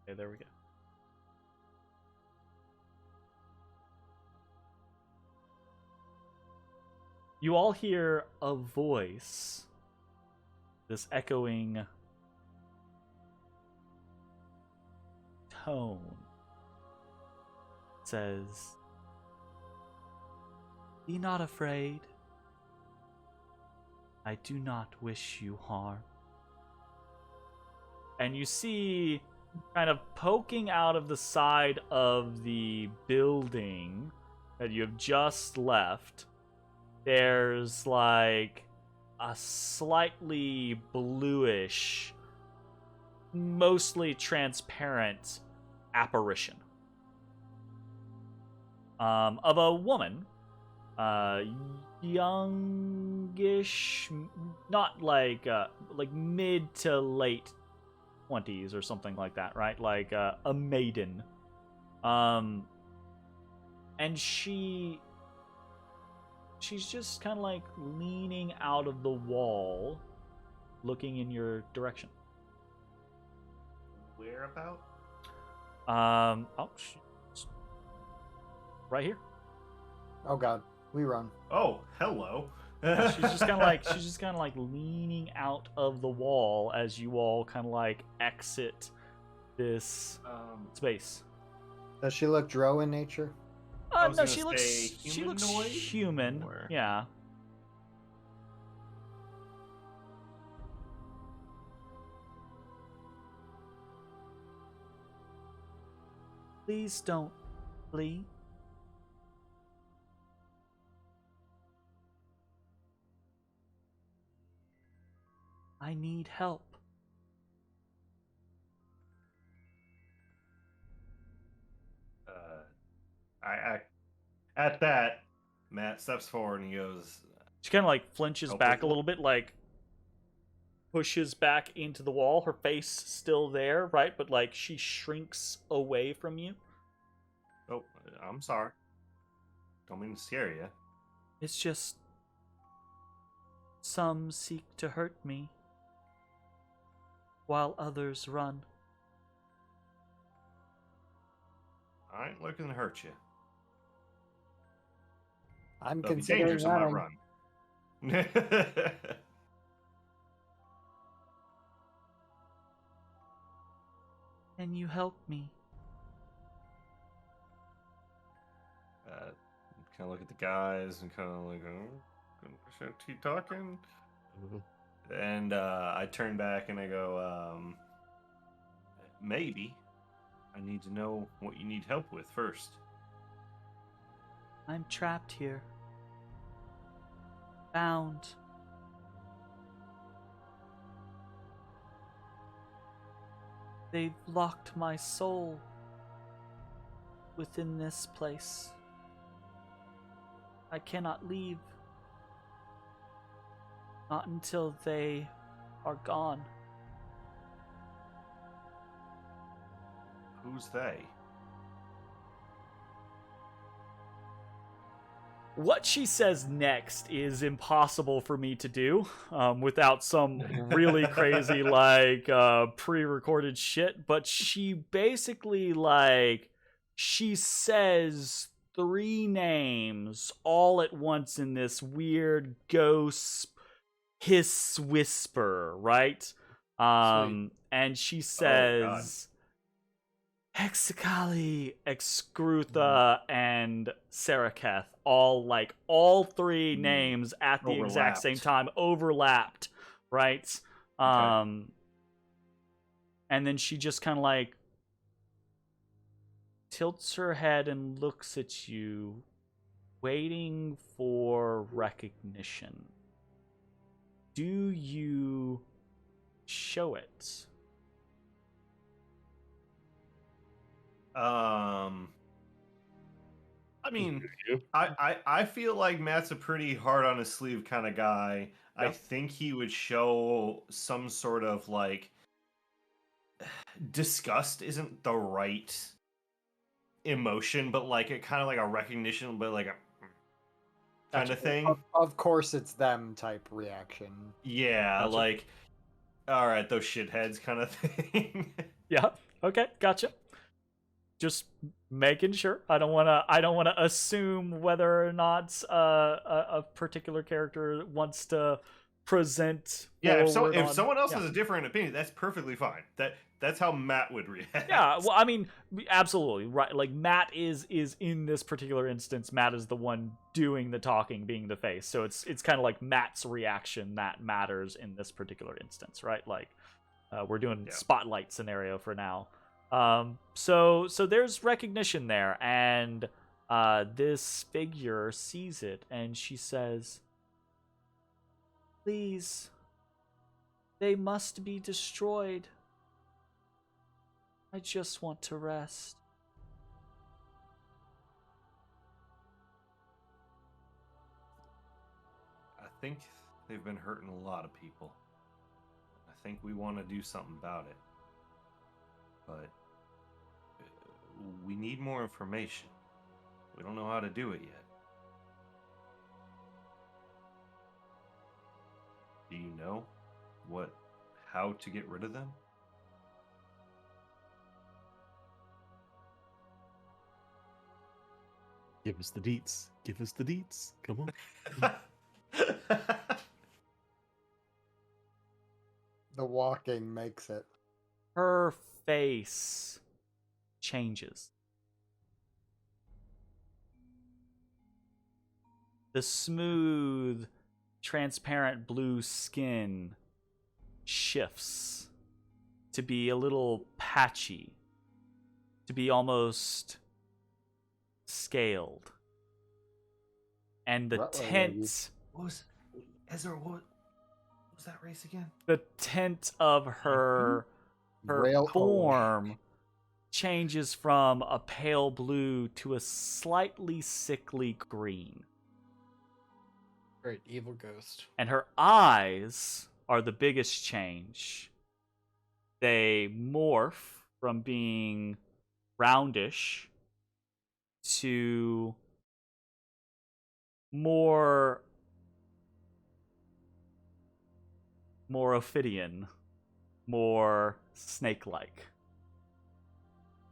[SPEAKER 1] Okay, there we go. You all hear a voice, this echoing tone. It says, "Be not afraid. I do not wish you harm." And you see, kind of poking out of the side of the building that you have just left, there's like a slightly bluish, mostly transparent apparition of a woman, youngish, not like mid to late 20s or something like that, right? Like a maiden. And she's just kind of like leaning out of the wall, looking in your direction.
[SPEAKER 4] Where about?
[SPEAKER 1] Right here.
[SPEAKER 5] Oh god, we run.
[SPEAKER 4] Oh, hello.
[SPEAKER 1] She's just kind of like leaning out of the wall as you all kind of like exit this space.
[SPEAKER 5] Does she look drow in nature?
[SPEAKER 4] I was
[SPEAKER 1] No,
[SPEAKER 4] gonna
[SPEAKER 1] she looks
[SPEAKER 4] say humanoid,
[SPEAKER 1] human.
[SPEAKER 4] or-
[SPEAKER 1] Yeah. Please don't flee. I need help.
[SPEAKER 4] At that, Matt steps forward and he goes,
[SPEAKER 1] She kind of like flinches
[SPEAKER 4] Help
[SPEAKER 1] back
[SPEAKER 4] with
[SPEAKER 1] a
[SPEAKER 4] what?
[SPEAKER 1] little bit, like pushes back into the wall. Her face still there, right? But like she shrinks away from you.
[SPEAKER 4] "Oh, I'm sorry. Don't mean to scare you."
[SPEAKER 1] It's just some seek to hurt me, while others run.
[SPEAKER 4] I ain't looking to hurt you.
[SPEAKER 5] I'm
[SPEAKER 4] That'll be
[SPEAKER 5] considering
[SPEAKER 4] dangerous on
[SPEAKER 5] running.
[SPEAKER 4] that run.
[SPEAKER 1] Can you help me?
[SPEAKER 4] Kind of look at the guys and kind of like, oh, should I keep talking? And I turn back and I go, maybe. I need to know what you need help with first.
[SPEAKER 1] I'm trapped here. Bound. They've locked my soul within this place. I cannot leave. Not until they are gone.
[SPEAKER 4] Who's they?
[SPEAKER 1] What she says next is impossible for me to do without some really crazy pre-recorded shit, but she basically she says 3 names all at once in this weird ghost hiss whisper, right? And she says Hexakali, Excrutha, and Saraketh, all 3 names at the exact same time, overlapped, right? And then she just kind of tilts her head and looks at you, waiting for recognition. Do you show it?
[SPEAKER 4] I mean, I feel like Matt's a pretty hard on his sleeve kind of guy.
[SPEAKER 1] Yeah.
[SPEAKER 4] I think he would show some sort of disgust isn't the right emotion, but a kind of a recognition, but a kind of thing.
[SPEAKER 5] Of course, it's them type reaction.
[SPEAKER 4] Yeah,
[SPEAKER 1] Gotcha.
[SPEAKER 4] all right, those shitheads kind of thing.
[SPEAKER 1] Yeah. Okay. Gotcha. Just making sure. I don't want to assume whether or not a particular character wants to present.
[SPEAKER 4] Yeah. If someone else has a different opinion, that's perfectly fine. That's how Matt would react.
[SPEAKER 1] Yeah. Well, I mean, absolutely right. Matt is in this particular instance. Matt is the one doing the talking, being the face. So it's kind of like Matt's reaction that matters in this particular instance, right? We're doing spotlight scenario for now. So there's recognition there, and this figure sees it, and she says, "Please, they must be destroyed. I just want to rest."
[SPEAKER 4] I think they've been hurting a lot of people. I think we want to do something about it. But we need more information. We don't know how to do it yet. Do you know how to get rid of them?
[SPEAKER 2] Give us the deets. Give us the deets. Come on.
[SPEAKER 5] The walking makes it.
[SPEAKER 1] Her face changes. The smooth, transparent blue skin shifts to be a little patchy, to be almost scaled. And the tint...
[SPEAKER 4] What was Ezra? What was that race again?
[SPEAKER 1] The tint of her form changes from a pale blue to a slightly sickly green.
[SPEAKER 3] Great evil ghost.
[SPEAKER 1] And her eyes are the biggest change. They morph from being roundish to more ophidian, more snake-like.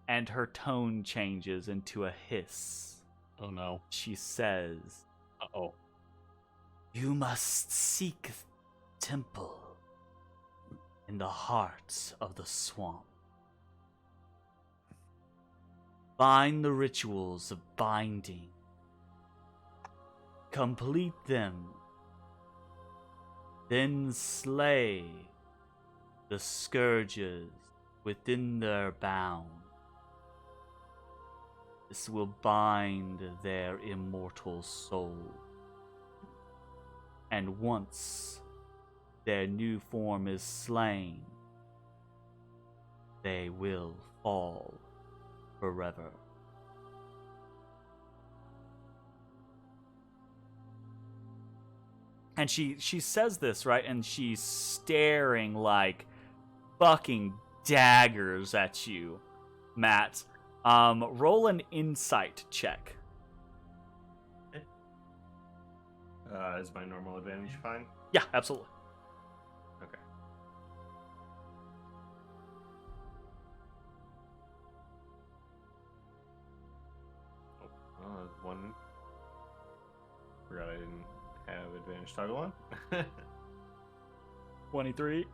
[SPEAKER 1] and her tone changes into a hiss.
[SPEAKER 2] Oh no.
[SPEAKER 1] She says,
[SPEAKER 2] Uh-oh.
[SPEAKER 1] "You must seek temple in the heart of the swamp. Find the rituals of binding. Complete them. Then slay the scourges within their bound. This will bind their immortal soul. And once their new form is slain, they will fall forever." And she says this, right? And she's staring like fucking daggers at you, Matt. Roll an insight check.
[SPEAKER 4] Is my normal advantage fine?
[SPEAKER 1] Yeah, absolutely.
[SPEAKER 4] Okay. Oh, one. Forgot I didn't have advantage toggle on.
[SPEAKER 1] 23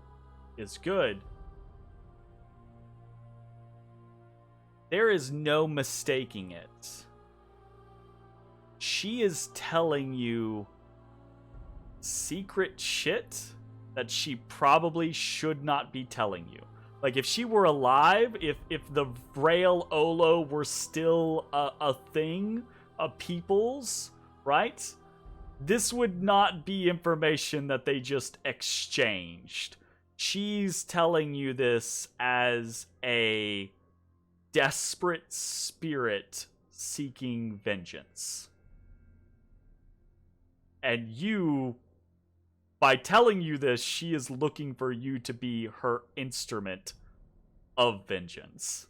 [SPEAKER 1] is good. There is no mistaking it. She is telling you secret shit that she probably should not be telling you. Like, if she were alive, if the Vrail Olo were still a thing, a people's, right? This would not be information that they just exchanged. She's telling you this as a desperate spirit seeking vengeance. And you, by telling you this, she is looking for you to be her instrument of vengeance.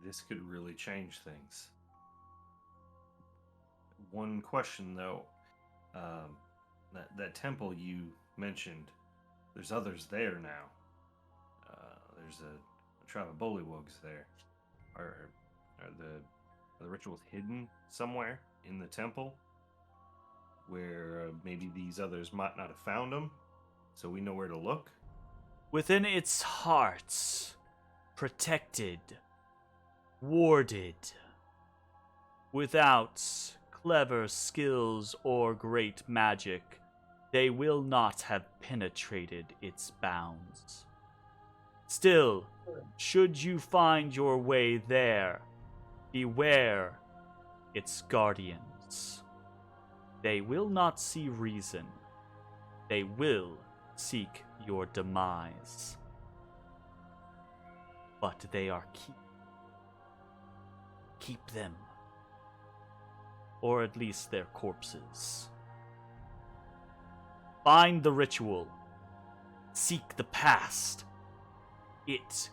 [SPEAKER 4] This could really change things. One question, though. That temple you mentioned, there's others there now. There's a tribe of bullywugs there. Are the rituals hidden somewhere in the temple where maybe these others might not have found them, so we know where to look?
[SPEAKER 1] Within its heart, protected, warded, without clever skills or great magic, they will not have penetrated its bounds. Still, should you find your way there, beware its guardians. They will not see reason. They will seek your demise. But they are key. Keep them. Or at least their corpses. Find the ritual. Seek the past. It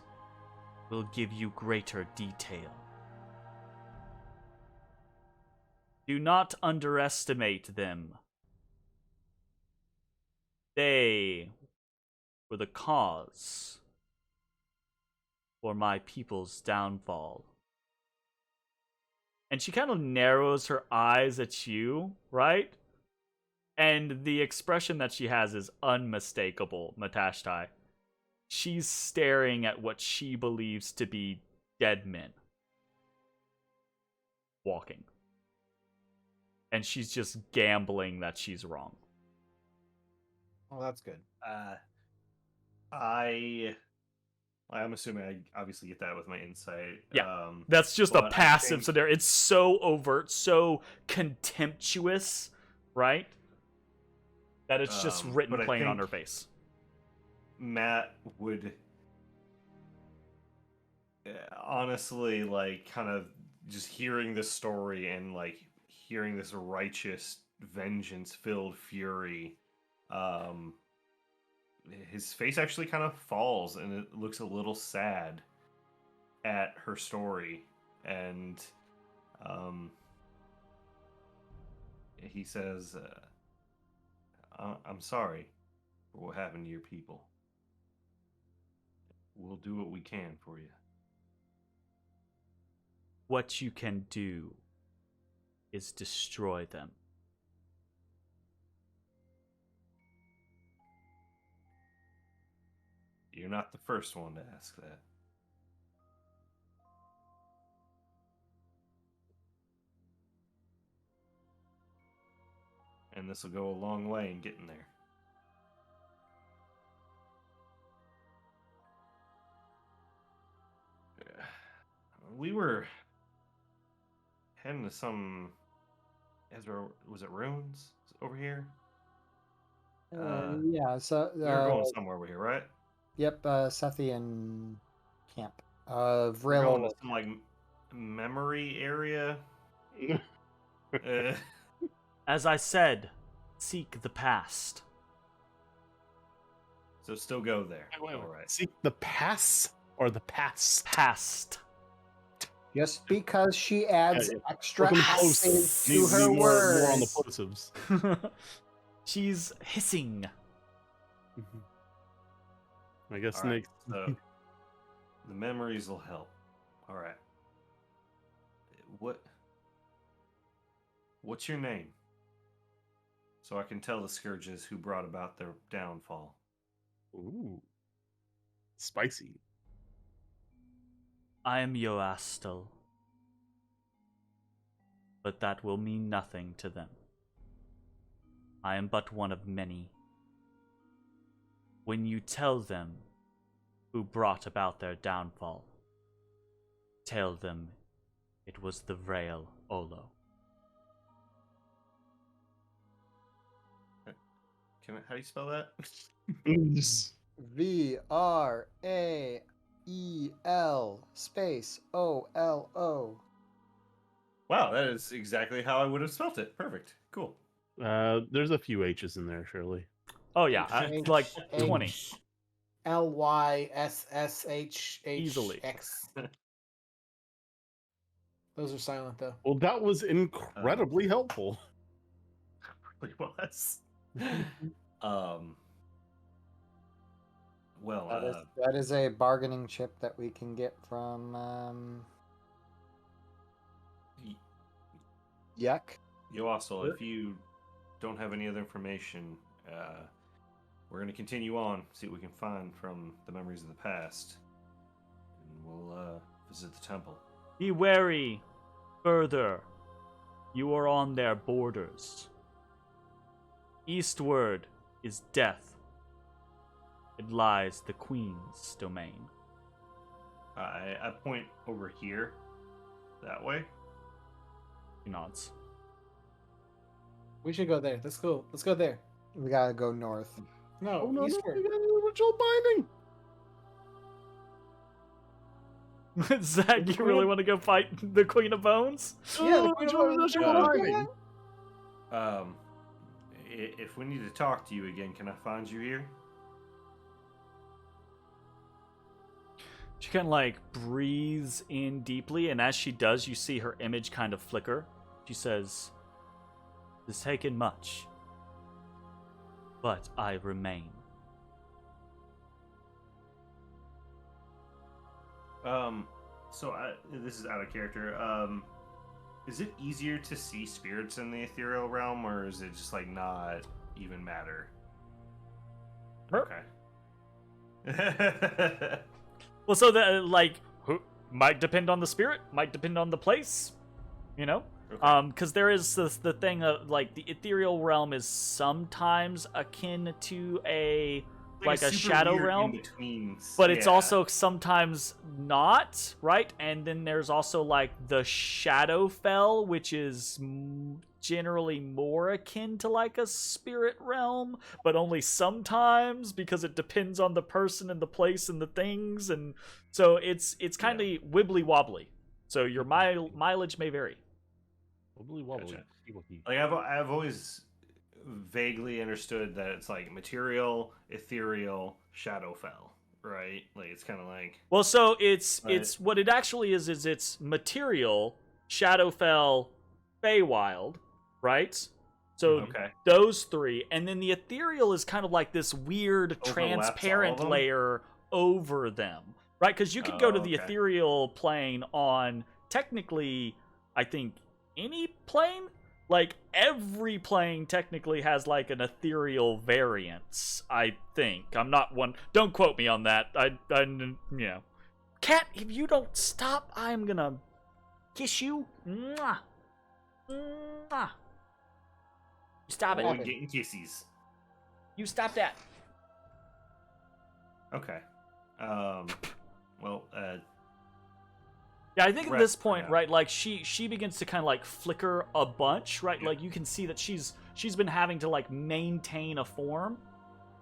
[SPEAKER 1] will give you greater detail. Do not underestimate them. They were the cause for my people's downfall. And she kind of narrows her eyes at you, right? And the expression that she has is unmistakable, Matashtai. She's staring at what she believes to be dead men walking. And she's just gambling that she's wrong.
[SPEAKER 5] Oh, that's good.
[SPEAKER 4] I'm assuming I obviously get that with my insight.
[SPEAKER 1] Yeah, that's just a
[SPEAKER 4] but I
[SPEAKER 1] passive
[SPEAKER 4] think-
[SPEAKER 1] scenario. It's so overt, so contemptuous, right? That it's just written
[SPEAKER 4] but I
[SPEAKER 1] plain on
[SPEAKER 4] think-
[SPEAKER 1] her face.
[SPEAKER 4] Matt would honestly, like, kind of just hearing this story and like hearing this righteous, vengeance-filled fury, his face actually kind of falls and it looks a little sad at her story, and he says, I'm sorry for what happened to your people. We'll do what we can for you.
[SPEAKER 1] What you can do is destroy them.
[SPEAKER 4] You're not the first one to ask that. And this will go a long way in getting there. We were heading to some Ezrah, was it ruins over here?
[SPEAKER 5] Yeah, so
[SPEAKER 4] We were going somewhere over here, right?
[SPEAKER 5] yep, Sethian camp.
[SPEAKER 4] We're
[SPEAKER 5] Vril
[SPEAKER 4] going to some like memory area. Uh,
[SPEAKER 1] As I said, seek the past.
[SPEAKER 4] so still go there.
[SPEAKER 2] Wait.
[SPEAKER 4] All right.
[SPEAKER 2] Seek the pass or the pass?
[SPEAKER 1] Past.
[SPEAKER 5] just because she adds
[SPEAKER 2] Yeah.
[SPEAKER 5] extra
[SPEAKER 2] Welcome to
[SPEAKER 5] S's
[SPEAKER 2] posts.
[SPEAKER 5] to
[SPEAKER 2] Need
[SPEAKER 5] her
[SPEAKER 2] more
[SPEAKER 5] words.
[SPEAKER 2] on the plosives.
[SPEAKER 1] She's hissing.
[SPEAKER 2] I guess
[SPEAKER 4] All right,
[SPEAKER 2] next.
[SPEAKER 4] so the memories will help. All right. What's your name? So I can tell the scourges who brought about their downfall.
[SPEAKER 2] Ooh, spicy.
[SPEAKER 1] I am Yoastel. But that will mean nothing to them. I am but one of many. When you tell them who brought about their downfall, tell them it was the Vrail Olo.
[SPEAKER 4] How do you spell that?
[SPEAKER 5] VRAEL space OLO.
[SPEAKER 4] Wow, that is exactly how I would have spelt it. Perfect. Cool.
[SPEAKER 2] There's a few H's in there, surely.
[SPEAKER 1] Oh yeah, like 20.
[SPEAKER 3] LYSSHH
[SPEAKER 1] Easily.
[SPEAKER 3] X. Those are silent though.
[SPEAKER 2] Well, that was incredibly helpful.
[SPEAKER 4] Really was. Well,
[SPEAKER 5] That is a bargaining chip that we can get from Yuck.
[SPEAKER 4] Yoastel, if you don't have any other information, we're going to continue on, see what we can find from the memories of the past, and we'll visit the temple.
[SPEAKER 1] Be wary. Further, you are on their borders. Eastward is death. It lies the Queen's domain.
[SPEAKER 4] I point over here, that way.
[SPEAKER 1] He nods.
[SPEAKER 3] We should go there. Let's go. Let's go there.
[SPEAKER 5] We gotta go north.
[SPEAKER 3] No,
[SPEAKER 2] Oh no,
[SPEAKER 3] eastward.
[SPEAKER 2] we got the original binding.
[SPEAKER 1] Zach, you really want to go fight the Queen of Bones?
[SPEAKER 3] Yeah, the
[SPEAKER 2] Oh,
[SPEAKER 3] Queen's
[SPEAKER 2] the
[SPEAKER 3] Road-
[SPEAKER 2] original binding.
[SPEAKER 4] If we need to talk to you again, can I find you here?
[SPEAKER 1] She kind of like breathes in deeply, and as she does, you see her image kind of flicker. She says, "It has taken much, but I remain."
[SPEAKER 4] So this is out of character. Is it easier to see spirits in the ethereal realm, or is it just like not even matter? Okay.
[SPEAKER 1] Well, so that might depend on the spirit, might depend on the place, you know.
[SPEAKER 4] Okay.
[SPEAKER 1] Because there is the thing of like the ethereal realm is sometimes akin to a like a
[SPEAKER 4] super
[SPEAKER 1] shadow
[SPEAKER 4] weird
[SPEAKER 1] realm,
[SPEAKER 4] in-between.
[SPEAKER 1] but it's
[SPEAKER 4] Yeah.
[SPEAKER 1] also sometimes not, right? And then there's also like the Shadowfell, which is generally more akin to like a spirit realm, but only sometimes because it depends on the person and the place and the things, and so it's kind of wibbly wobbly. So your mileage may vary.
[SPEAKER 2] Wobbly wobbly.
[SPEAKER 4] Gotcha. Like I've always vaguely understood that it's like material, ethereal, Shadowfell, right? Like it's kind of like
[SPEAKER 1] Well, so it's
[SPEAKER 4] Right.
[SPEAKER 1] what it actually is it's material, Shadowfell, Feywild, right? So
[SPEAKER 4] Okay.
[SPEAKER 1] those three, and then the ethereal is kind of like this weird
[SPEAKER 4] Overlaps all
[SPEAKER 1] transparent
[SPEAKER 4] of them?
[SPEAKER 1] layer over them, right? Because you could go to the
[SPEAKER 4] okay.
[SPEAKER 1] ethereal plane on technically, I think, any plane. Like every plane technically has like an ethereal variance. I think I'm not one. Don't quote me on that. Cat, if you don't stop, I'm gonna kiss you. Mwah. Mwah. Stop it.
[SPEAKER 4] Oh, we're getting kissies.
[SPEAKER 1] You stop that.
[SPEAKER 4] Okay. Well,
[SPEAKER 1] Yeah, I think at
[SPEAKER 4] Rest
[SPEAKER 1] this
[SPEAKER 4] for
[SPEAKER 1] point,
[SPEAKER 4] now.
[SPEAKER 1] right, like she begins to kind of like flicker a bunch, right?
[SPEAKER 4] Yeah.
[SPEAKER 1] Like you can see that she's been having to like maintain a form,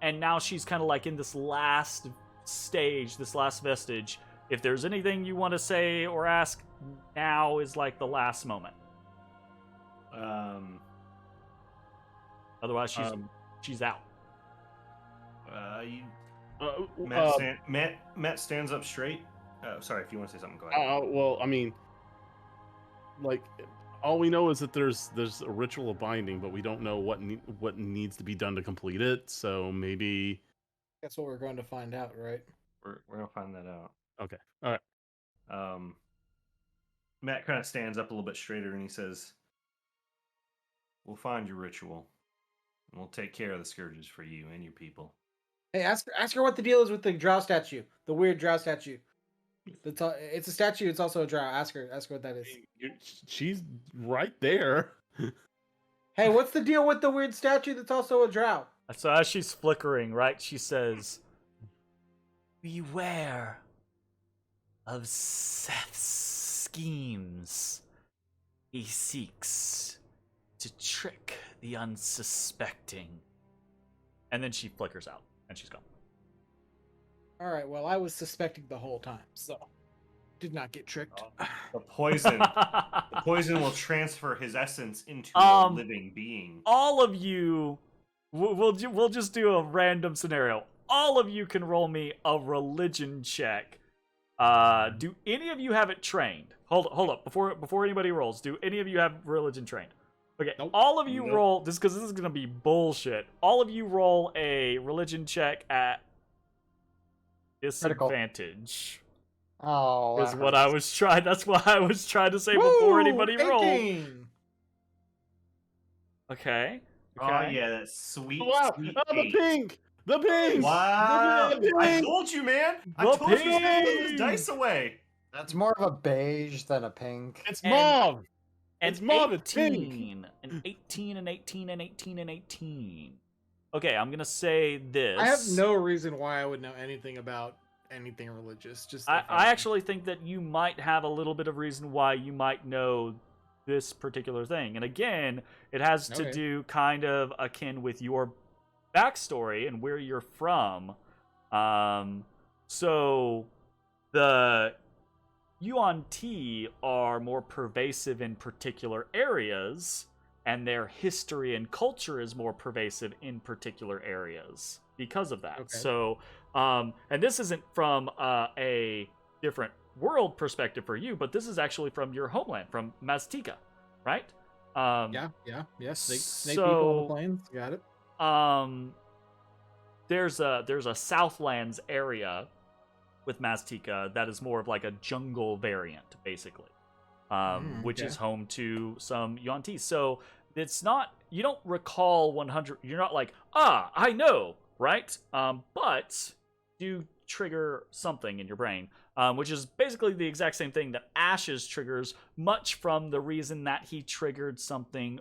[SPEAKER 1] and now she's kind of like in this last stage, this last vestige. If there's anything you want to say or ask, now is like the last moment. Otherwise, she's out.
[SPEAKER 4] Matt stands up straight. Sorry, if you want to say something, go ahead.
[SPEAKER 2] Well, I mean, like, all we know is that there's a ritual of binding, but we don't know what needs to be done to complete it. So maybe
[SPEAKER 3] That's what we're going to find out, right?
[SPEAKER 4] We're gonna find that out.
[SPEAKER 2] okay, all right.
[SPEAKER 4] Matt kind of stands up a little bit straighter and he says, "We'll find your ritual, and we'll take care of the scourges for you and your people."
[SPEAKER 3] Hey, ask her what the deal is with the drow statue, the weird drow statue. It's a statue. It's also a drow. Ask her what that is.
[SPEAKER 2] She's right there.
[SPEAKER 3] Hey, what's the deal with the weird statue that's also a drow?
[SPEAKER 1] So as she's flickering, right, she says, "Beware of Seth's schemes. He seeks to trick the unsuspecting." And then she flickers out, and she's gone.
[SPEAKER 3] All right. Well, I was suspecting the whole time, so did not get tricked.
[SPEAKER 4] The poison will transfer his essence into a living being.
[SPEAKER 1] All of you, we'll just do a random scenario. All of you can roll me a religion check. Do any of you have it trained? Hold up. Before anybody rolls, do any of you have religion trained? Okay,
[SPEAKER 3] Nope.
[SPEAKER 1] all of you
[SPEAKER 2] Nope.
[SPEAKER 1] roll this because this is gonna be bullshit. All of you roll a religion check at disadvantage.
[SPEAKER 5] Oh,
[SPEAKER 1] Is
[SPEAKER 5] that
[SPEAKER 1] what I
[SPEAKER 5] hurts.
[SPEAKER 1] was trying. That's what I was trying to say before anybody rolled.
[SPEAKER 3] 18!
[SPEAKER 1] Okay.
[SPEAKER 4] Oh yeah, that sweet,
[SPEAKER 2] Wow!
[SPEAKER 4] sweet
[SPEAKER 2] Oh, the
[SPEAKER 4] eight.
[SPEAKER 2] pink! The pink!
[SPEAKER 4] Wow!
[SPEAKER 2] The
[SPEAKER 4] I
[SPEAKER 2] pink!
[SPEAKER 4] told you, man. I
[SPEAKER 1] The
[SPEAKER 4] told you he was gonna give his
[SPEAKER 1] pink!
[SPEAKER 4] dice away.
[SPEAKER 5] That's more of a beige than a pink.
[SPEAKER 2] It's
[SPEAKER 1] And-
[SPEAKER 2] mauve!
[SPEAKER 1] And
[SPEAKER 2] It's mauve, it's
[SPEAKER 1] 18, and 18, and 18, and 18, and 18. Okay, I'm gonna say this.
[SPEAKER 3] I have no reason why I would know anything about anything religious. Just
[SPEAKER 1] I actually think that you might have a little bit of reason why you might know this particular thing. And again, it has to
[SPEAKER 3] Okay.
[SPEAKER 1] do kind of akin with your backstory and where you're from. So the Yuan-Ti are more pervasive in particular areas, and their history and culture is more pervasive in particular areas because of that.
[SPEAKER 3] Okay.
[SPEAKER 1] So, and this isn't from a different world perspective for you, but this is actually from your homeland, from Maztica, right?
[SPEAKER 3] Yes. Snake people on the
[SPEAKER 1] so-
[SPEAKER 3] plains. Got it.
[SPEAKER 1] There's a Southlands area with Maztica that is more of like a jungle variant, basically, which
[SPEAKER 3] okay.
[SPEAKER 1] is home to some Yuan-Ti. So it's not, you don't recall 100. You're not like, I know, right? But do trigger something in your brain, which is basically the exact same thing that Ash's triggers, much from the reason that he triggered something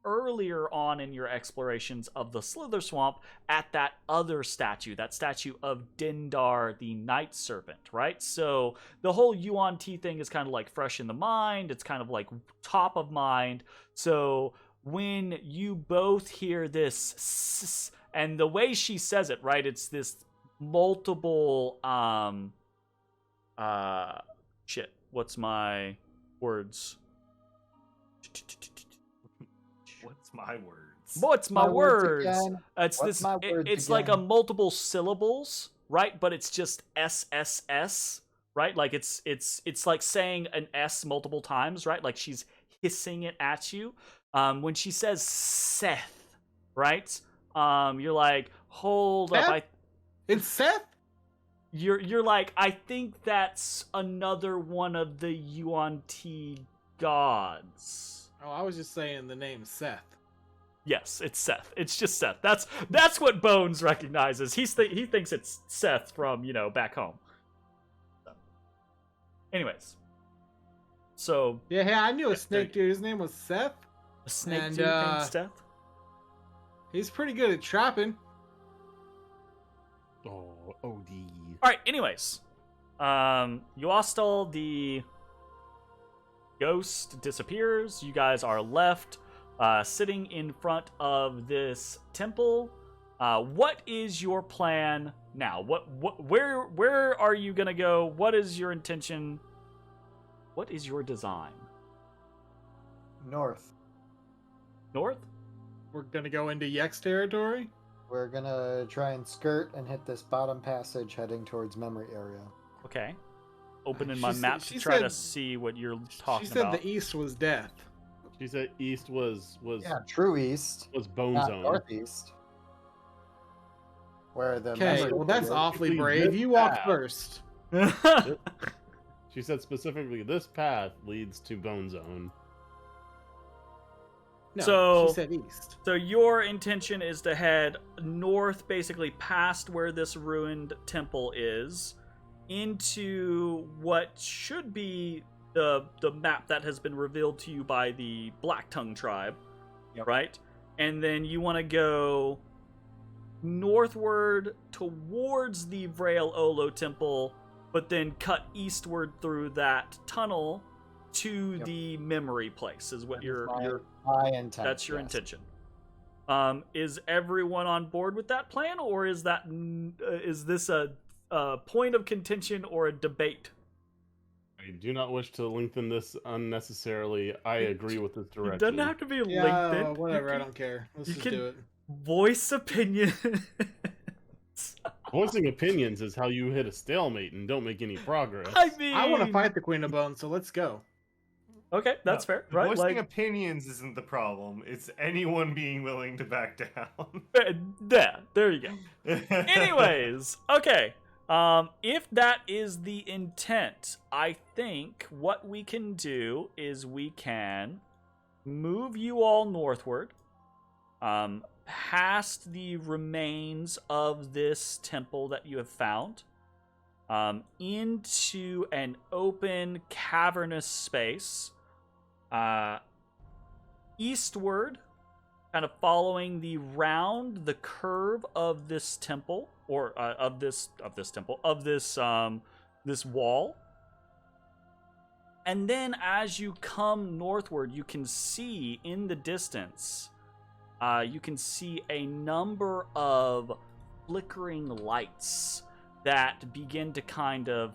[SPEAKER 1] earlier on in your explorations of the Slither Swamp at that other statue, that statue of Dindar the Night Serpent, right? So the whole Yuan-Ti thing is kind of like fresh in the mind. It's kind of like top of mind. So when you both hear this, and the way she says it, right, it's this multiple, shit, what's my words?
[SPEAKER 4] What's my words?
[SPEAKER 1] What's my words?
[SPEAKER 5] again?
[SPEAKER 1] It's
[SPEAKER 5] What's
[SPEAKER 1] this.
[SPEAKER 5] my words
[SPEAKER 1] It's like a
[SPEAKER 5] again?
[SPEAKER 1] multiple syllables, right? But it's just SSS, right? Like it's like saying an S multiple times, right? Like she's hissing it at you. When she says Seth, right? You're like, hold up,
[SPEAKER 3] Seth? It's Seth?
[SPEAKER 1] You're like, I think that's another one of the Yuan-Ti gods.
[SPEAKER 3] Oh, I was just saying the name Seth.
[SPEAKER 1] Yes, it's Seth. It's just Seth. That's what Bones recognizes. He thinks it's Seth from, back home. Anyways. So
[SPEAKER 3] Yeah, I knew a snake dude. His name was Seth.
[SPEAKER 1] a snake
[SPEAKER 3] And,
[SPEAKER 1] dude named Seth?
[SPEAKER 3] He's pretty good at trapping.
[SPEAKER 2] Oh, OD.
[SPEAKER 1] Alright, anyways. Yuastal, the ghost, disappears. You guys are left sitting in front of this temple. What is your plan now? Where are you gonna go? What is your intention? What is your design?
[SPEAKER 5] North.
[SPEAKER 1] North?
[SPEAKER 3] We're gonna go into Yex territory.
[SPEAKER 5] We're gonna try and skirt and hit this bottom passage heading towards memory area.
[SPEAKER 1] Okay. Opening
[SPEAKER 3] She
[SPEAKER 1] my
[SPEAKER 3] said-
[SPEAKER 1] map
[SPEAKER 3] she
[SPEAKER 1] to try to
[SPEAKER 3] said-
[SPEAKER 1] see what you're talking
[SPEAKER 3] She said
[SPEAKER 1] about.
[SPEAKER 3] the east was death.
[SPEAKER 2] She said east was
[SPEAKER 5] Yeah, true east,
[SPEAKER 2] Bone
[SPEAKER 5] not
[SPEAKER 2] Zone.
[SPEAKER 5] northeast. Where the
[SPEAKER 3] Okay,
[SPEAKER 5] memory
[SPEAKER 3] well that's
[SPEAKER 5] area-
[SPEAKER 3] awfully
[SPEAKER 2] Please,
[SPEAKER 3] brave.
[SPEAKER 2] this
[SPEAKER 3] You walk
[SPEAKER 2] path.
[SPEAKER 3] first.
[SPEAKER 2] She said specifically, this path leads to Bone Zone.
[SPEAKER 3] No,
[SPEAKER 1] So-
[SPEAKER 3] she said east.
[SPEAKER 1] So your intention is to head north, basically past where this ruined temple is, into what should be the map that has been revealed to you by the Black Tongue tribe,
[SPEAKER 5] Yep.
[SPEAKER 1] right? And then you want to go northward towards the Vrail Olo temple, but then cut eastward through that tunnel to
[SPEAKER 5] Yep.
[SPEAKER 1] the memory place. Is what
[SPEAKER 5] That is
[SPEAKER 1] your
[SPEAKER 5] my intent.
[SPEAKER 1] that's your
[SPEAKER 5] yes.
[SPEAKER 1] intention. Is everyone on board with that plan, or is this a point of contention or a debate?
[SPEAKER 2] I do not wish to lengthen this unnecessarily. I agree with this
[SPEAKER 1] It
[SPEAKER 2] direction.
[SPEAKER 1] doesn't have to be
[SPEAKER 3] Yeah,
[SPEAKER 1] LinkedIn.
[SPEAKER 3] whatever.
[SPEAKER 1] You
[SPEAKER 3] I
[SPEAKER 1] can
[SPEAKER 3] don't care. Let's
[SPEAKER 1] you
[SPEAKER 3] just
[SPEAKER 1] can-
[SPEAKER 3] do it.
[SPEAKER 1] voice opinion.
[SPEAKER 2] Voicing opinions is how you hit a stalemate and don't make any progress.
[SPEAKER 1] I mean,
[SPEAKER 3] I want to fight the Queen of Bones, so let's go.
[SPEAKER 1] Okay, that's fair, right?
[SPEAKER 4] Voicing
[SPEAKER 1] Like,
[SPEAKER 4] opinions isn't the problem. It's anyone being willing to back down.
[SPEAKER 1] yeah, there you go. Anyways, okay. If that is the intent, I think what we can do is we can move you all northward, past the remains of this temple that you have found, into an open, cavernous space, eastward, kind of following the curve of this temple, or this wall. And then as you come northward, you can see in the distance, you can see a number of flickering lights that begin to kind of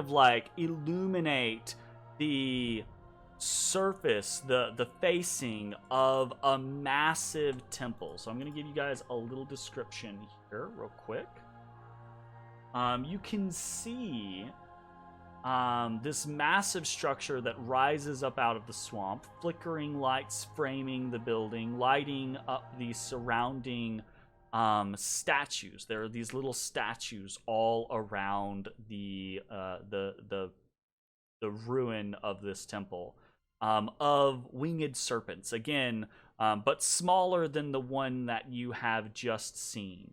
[SPEAKER 1] like illuminate the surface, the facing of a massive temple. So I'm going to give you guys a little description here real quick. You can see this massive structure that rises up out of the swamp, flickering lights framing the building, lighting up the surrounding statues. There are these little statues all around the ruin of this temple, of winged serpents, again, but smaller than the one that you have just seen.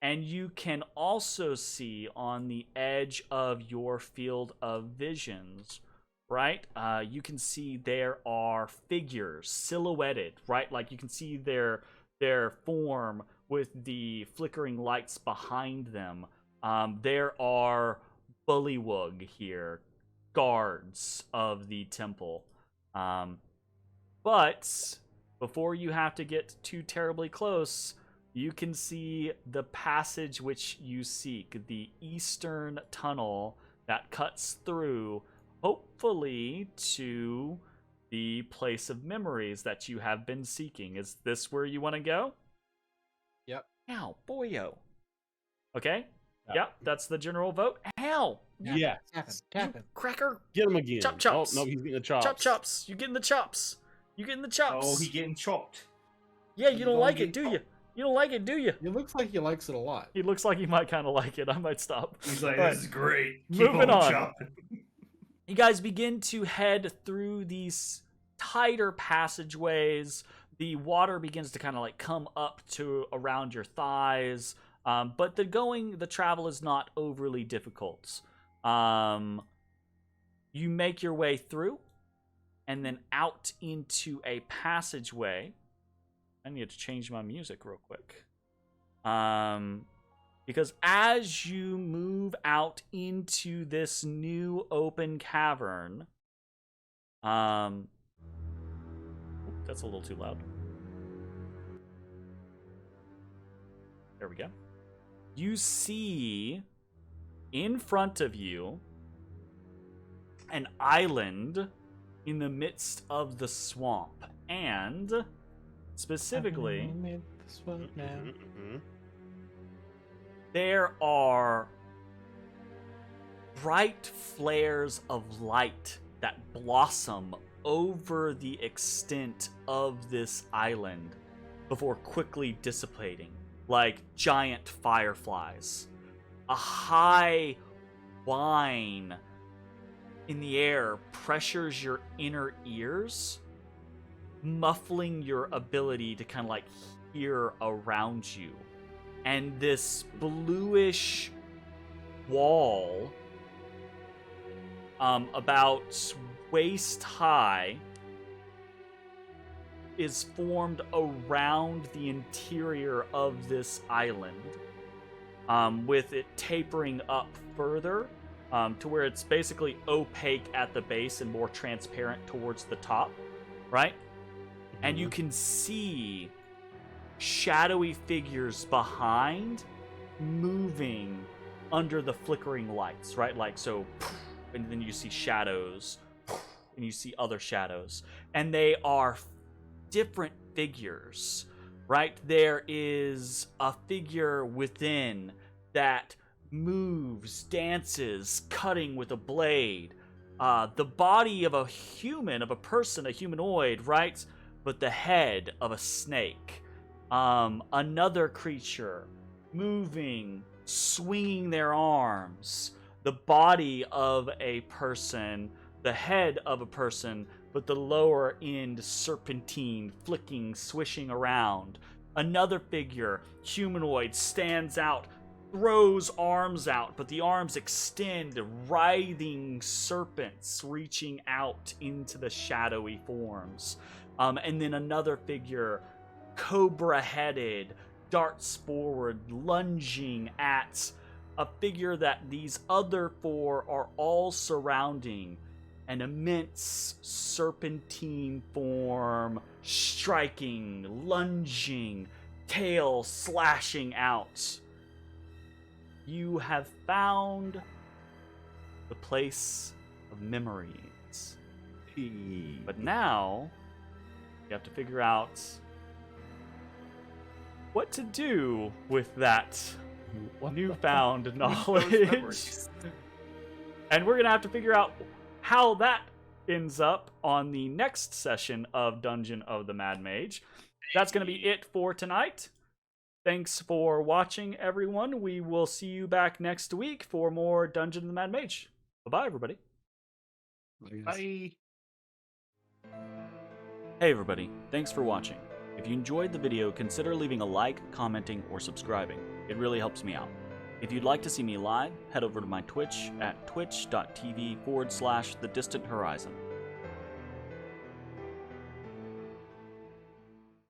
[SPEAKER 1] And you can also see on the edge of your field of visions, right? You can see there are figures silhouetted, right? Like you can see their form with the flickering lights behind them. There are bullywug here, guards of the temple. But before you have to get too terribly close, you can see the passage which you seek, the eastern tunnel that cuts through, hopefully, to the place of memories that you have been seeking. Is this where you want to go?
[SPEAKER 3] Yep.
[SPEAKER 1] Ow, boyo. Okay. Yep, that's the general vote. Hell,
[SPEAKER 2] Yes.
[SPEAKER 3] Tapping.
[SPEAKER 1] cracker.
[SPEAKER 2] Get him again.
[SPEAKER 1] Chop chops.
[SPEAKER 2] Oh, no, he's getting the chops.
[SPEAKER 1] Chop chops. You getting the chops. You getting the chops.
[SPEAKER 4] Oh, he getting chopped.
[SPEAKER 1] Yeah,
[SPEAKER 4] He
[SPEAKER 1] you don't
[SPEAKER 4] gonna
[SPEAKER 1] like
[SPEAKER 4] get
[SPEAKER 1] it, do you?
[SPEAKER 4] chopped.
[SPEAKER 1] You don't like it, do you?
[SPEAKER 3] It looks like he likes it a lot.
[SPEAKER 1] He looks like he might kind of like it. I might stop.
[SPEAKER 4] He's like,
[SPEAKER 1] But
[SPEAKER 4] this is great. Keep
[SPEAKER 1] moving on.
[SPEAKER 4] chopping.
[SPEAKER 1] You guys begin to head through these tighter passageways. The water begins to kind of like come up to around your thighs. But the travel is not overly difficult. You make your way through and then out into a passageway. I need to change my music real quick. Because as you move out into this new open cavern, that's a little too loud. There we go. You see in front of you an island in the midst of the swamp, and specifically there are bright flares of light that blossom over the extent of this island before quickly dissipating like giant fireflies. A high whine in the air pressures your inner ears, muffling your ability to kind of like hear around you. And this bluish wall, about waist high, is formed around the interior of this island, with it tapering up further to where it's basically opaque at the base and more transparent towards the top, right? And you can see shadowy figures behind moving under the flickering lights, right? Like so, and then you see shadows, and you see other shadows, and they are different figures, right? There is a figure within that moves, dances, cutting with a blade. The body of a human, of a person, a humanoid, right? But the head of a snake. Another creature moving, swinging their arms. The body of a person, the head of a person, but the lower end serpentine, flicking, swishing around. Another figure, humanoid, stands out, throws arms out, but the arms extend, writhing serpents reaching out into the shadowy forms. And then another figure, cobra-headed, darts forward, lunging at a figure that these other four are all surrounding. An immense serpentine form, striking, lunging, tail slashing out. You have found the place of memories. But now, you have to figure out what to do with that newfound knowledge. And we're going to have to figure out how that ends up on the next session of Dungeon of the Mad Mage. That's going to be it for tonight. Thanks for watching, everyone. We will see you back next week for more Dungeon of the Mad Mage. Bye-bye, everybody.
[SPEAKER 4] Bye.
[SPEAKER 1] Hey, everybody. Thanks for watching. If you enjoyed the video, consider leaving a like, commenting, or subscribing. It really helps me out. If you'd like to see me live, head over to my Twitch at twitch.tv/thedistanthorizon.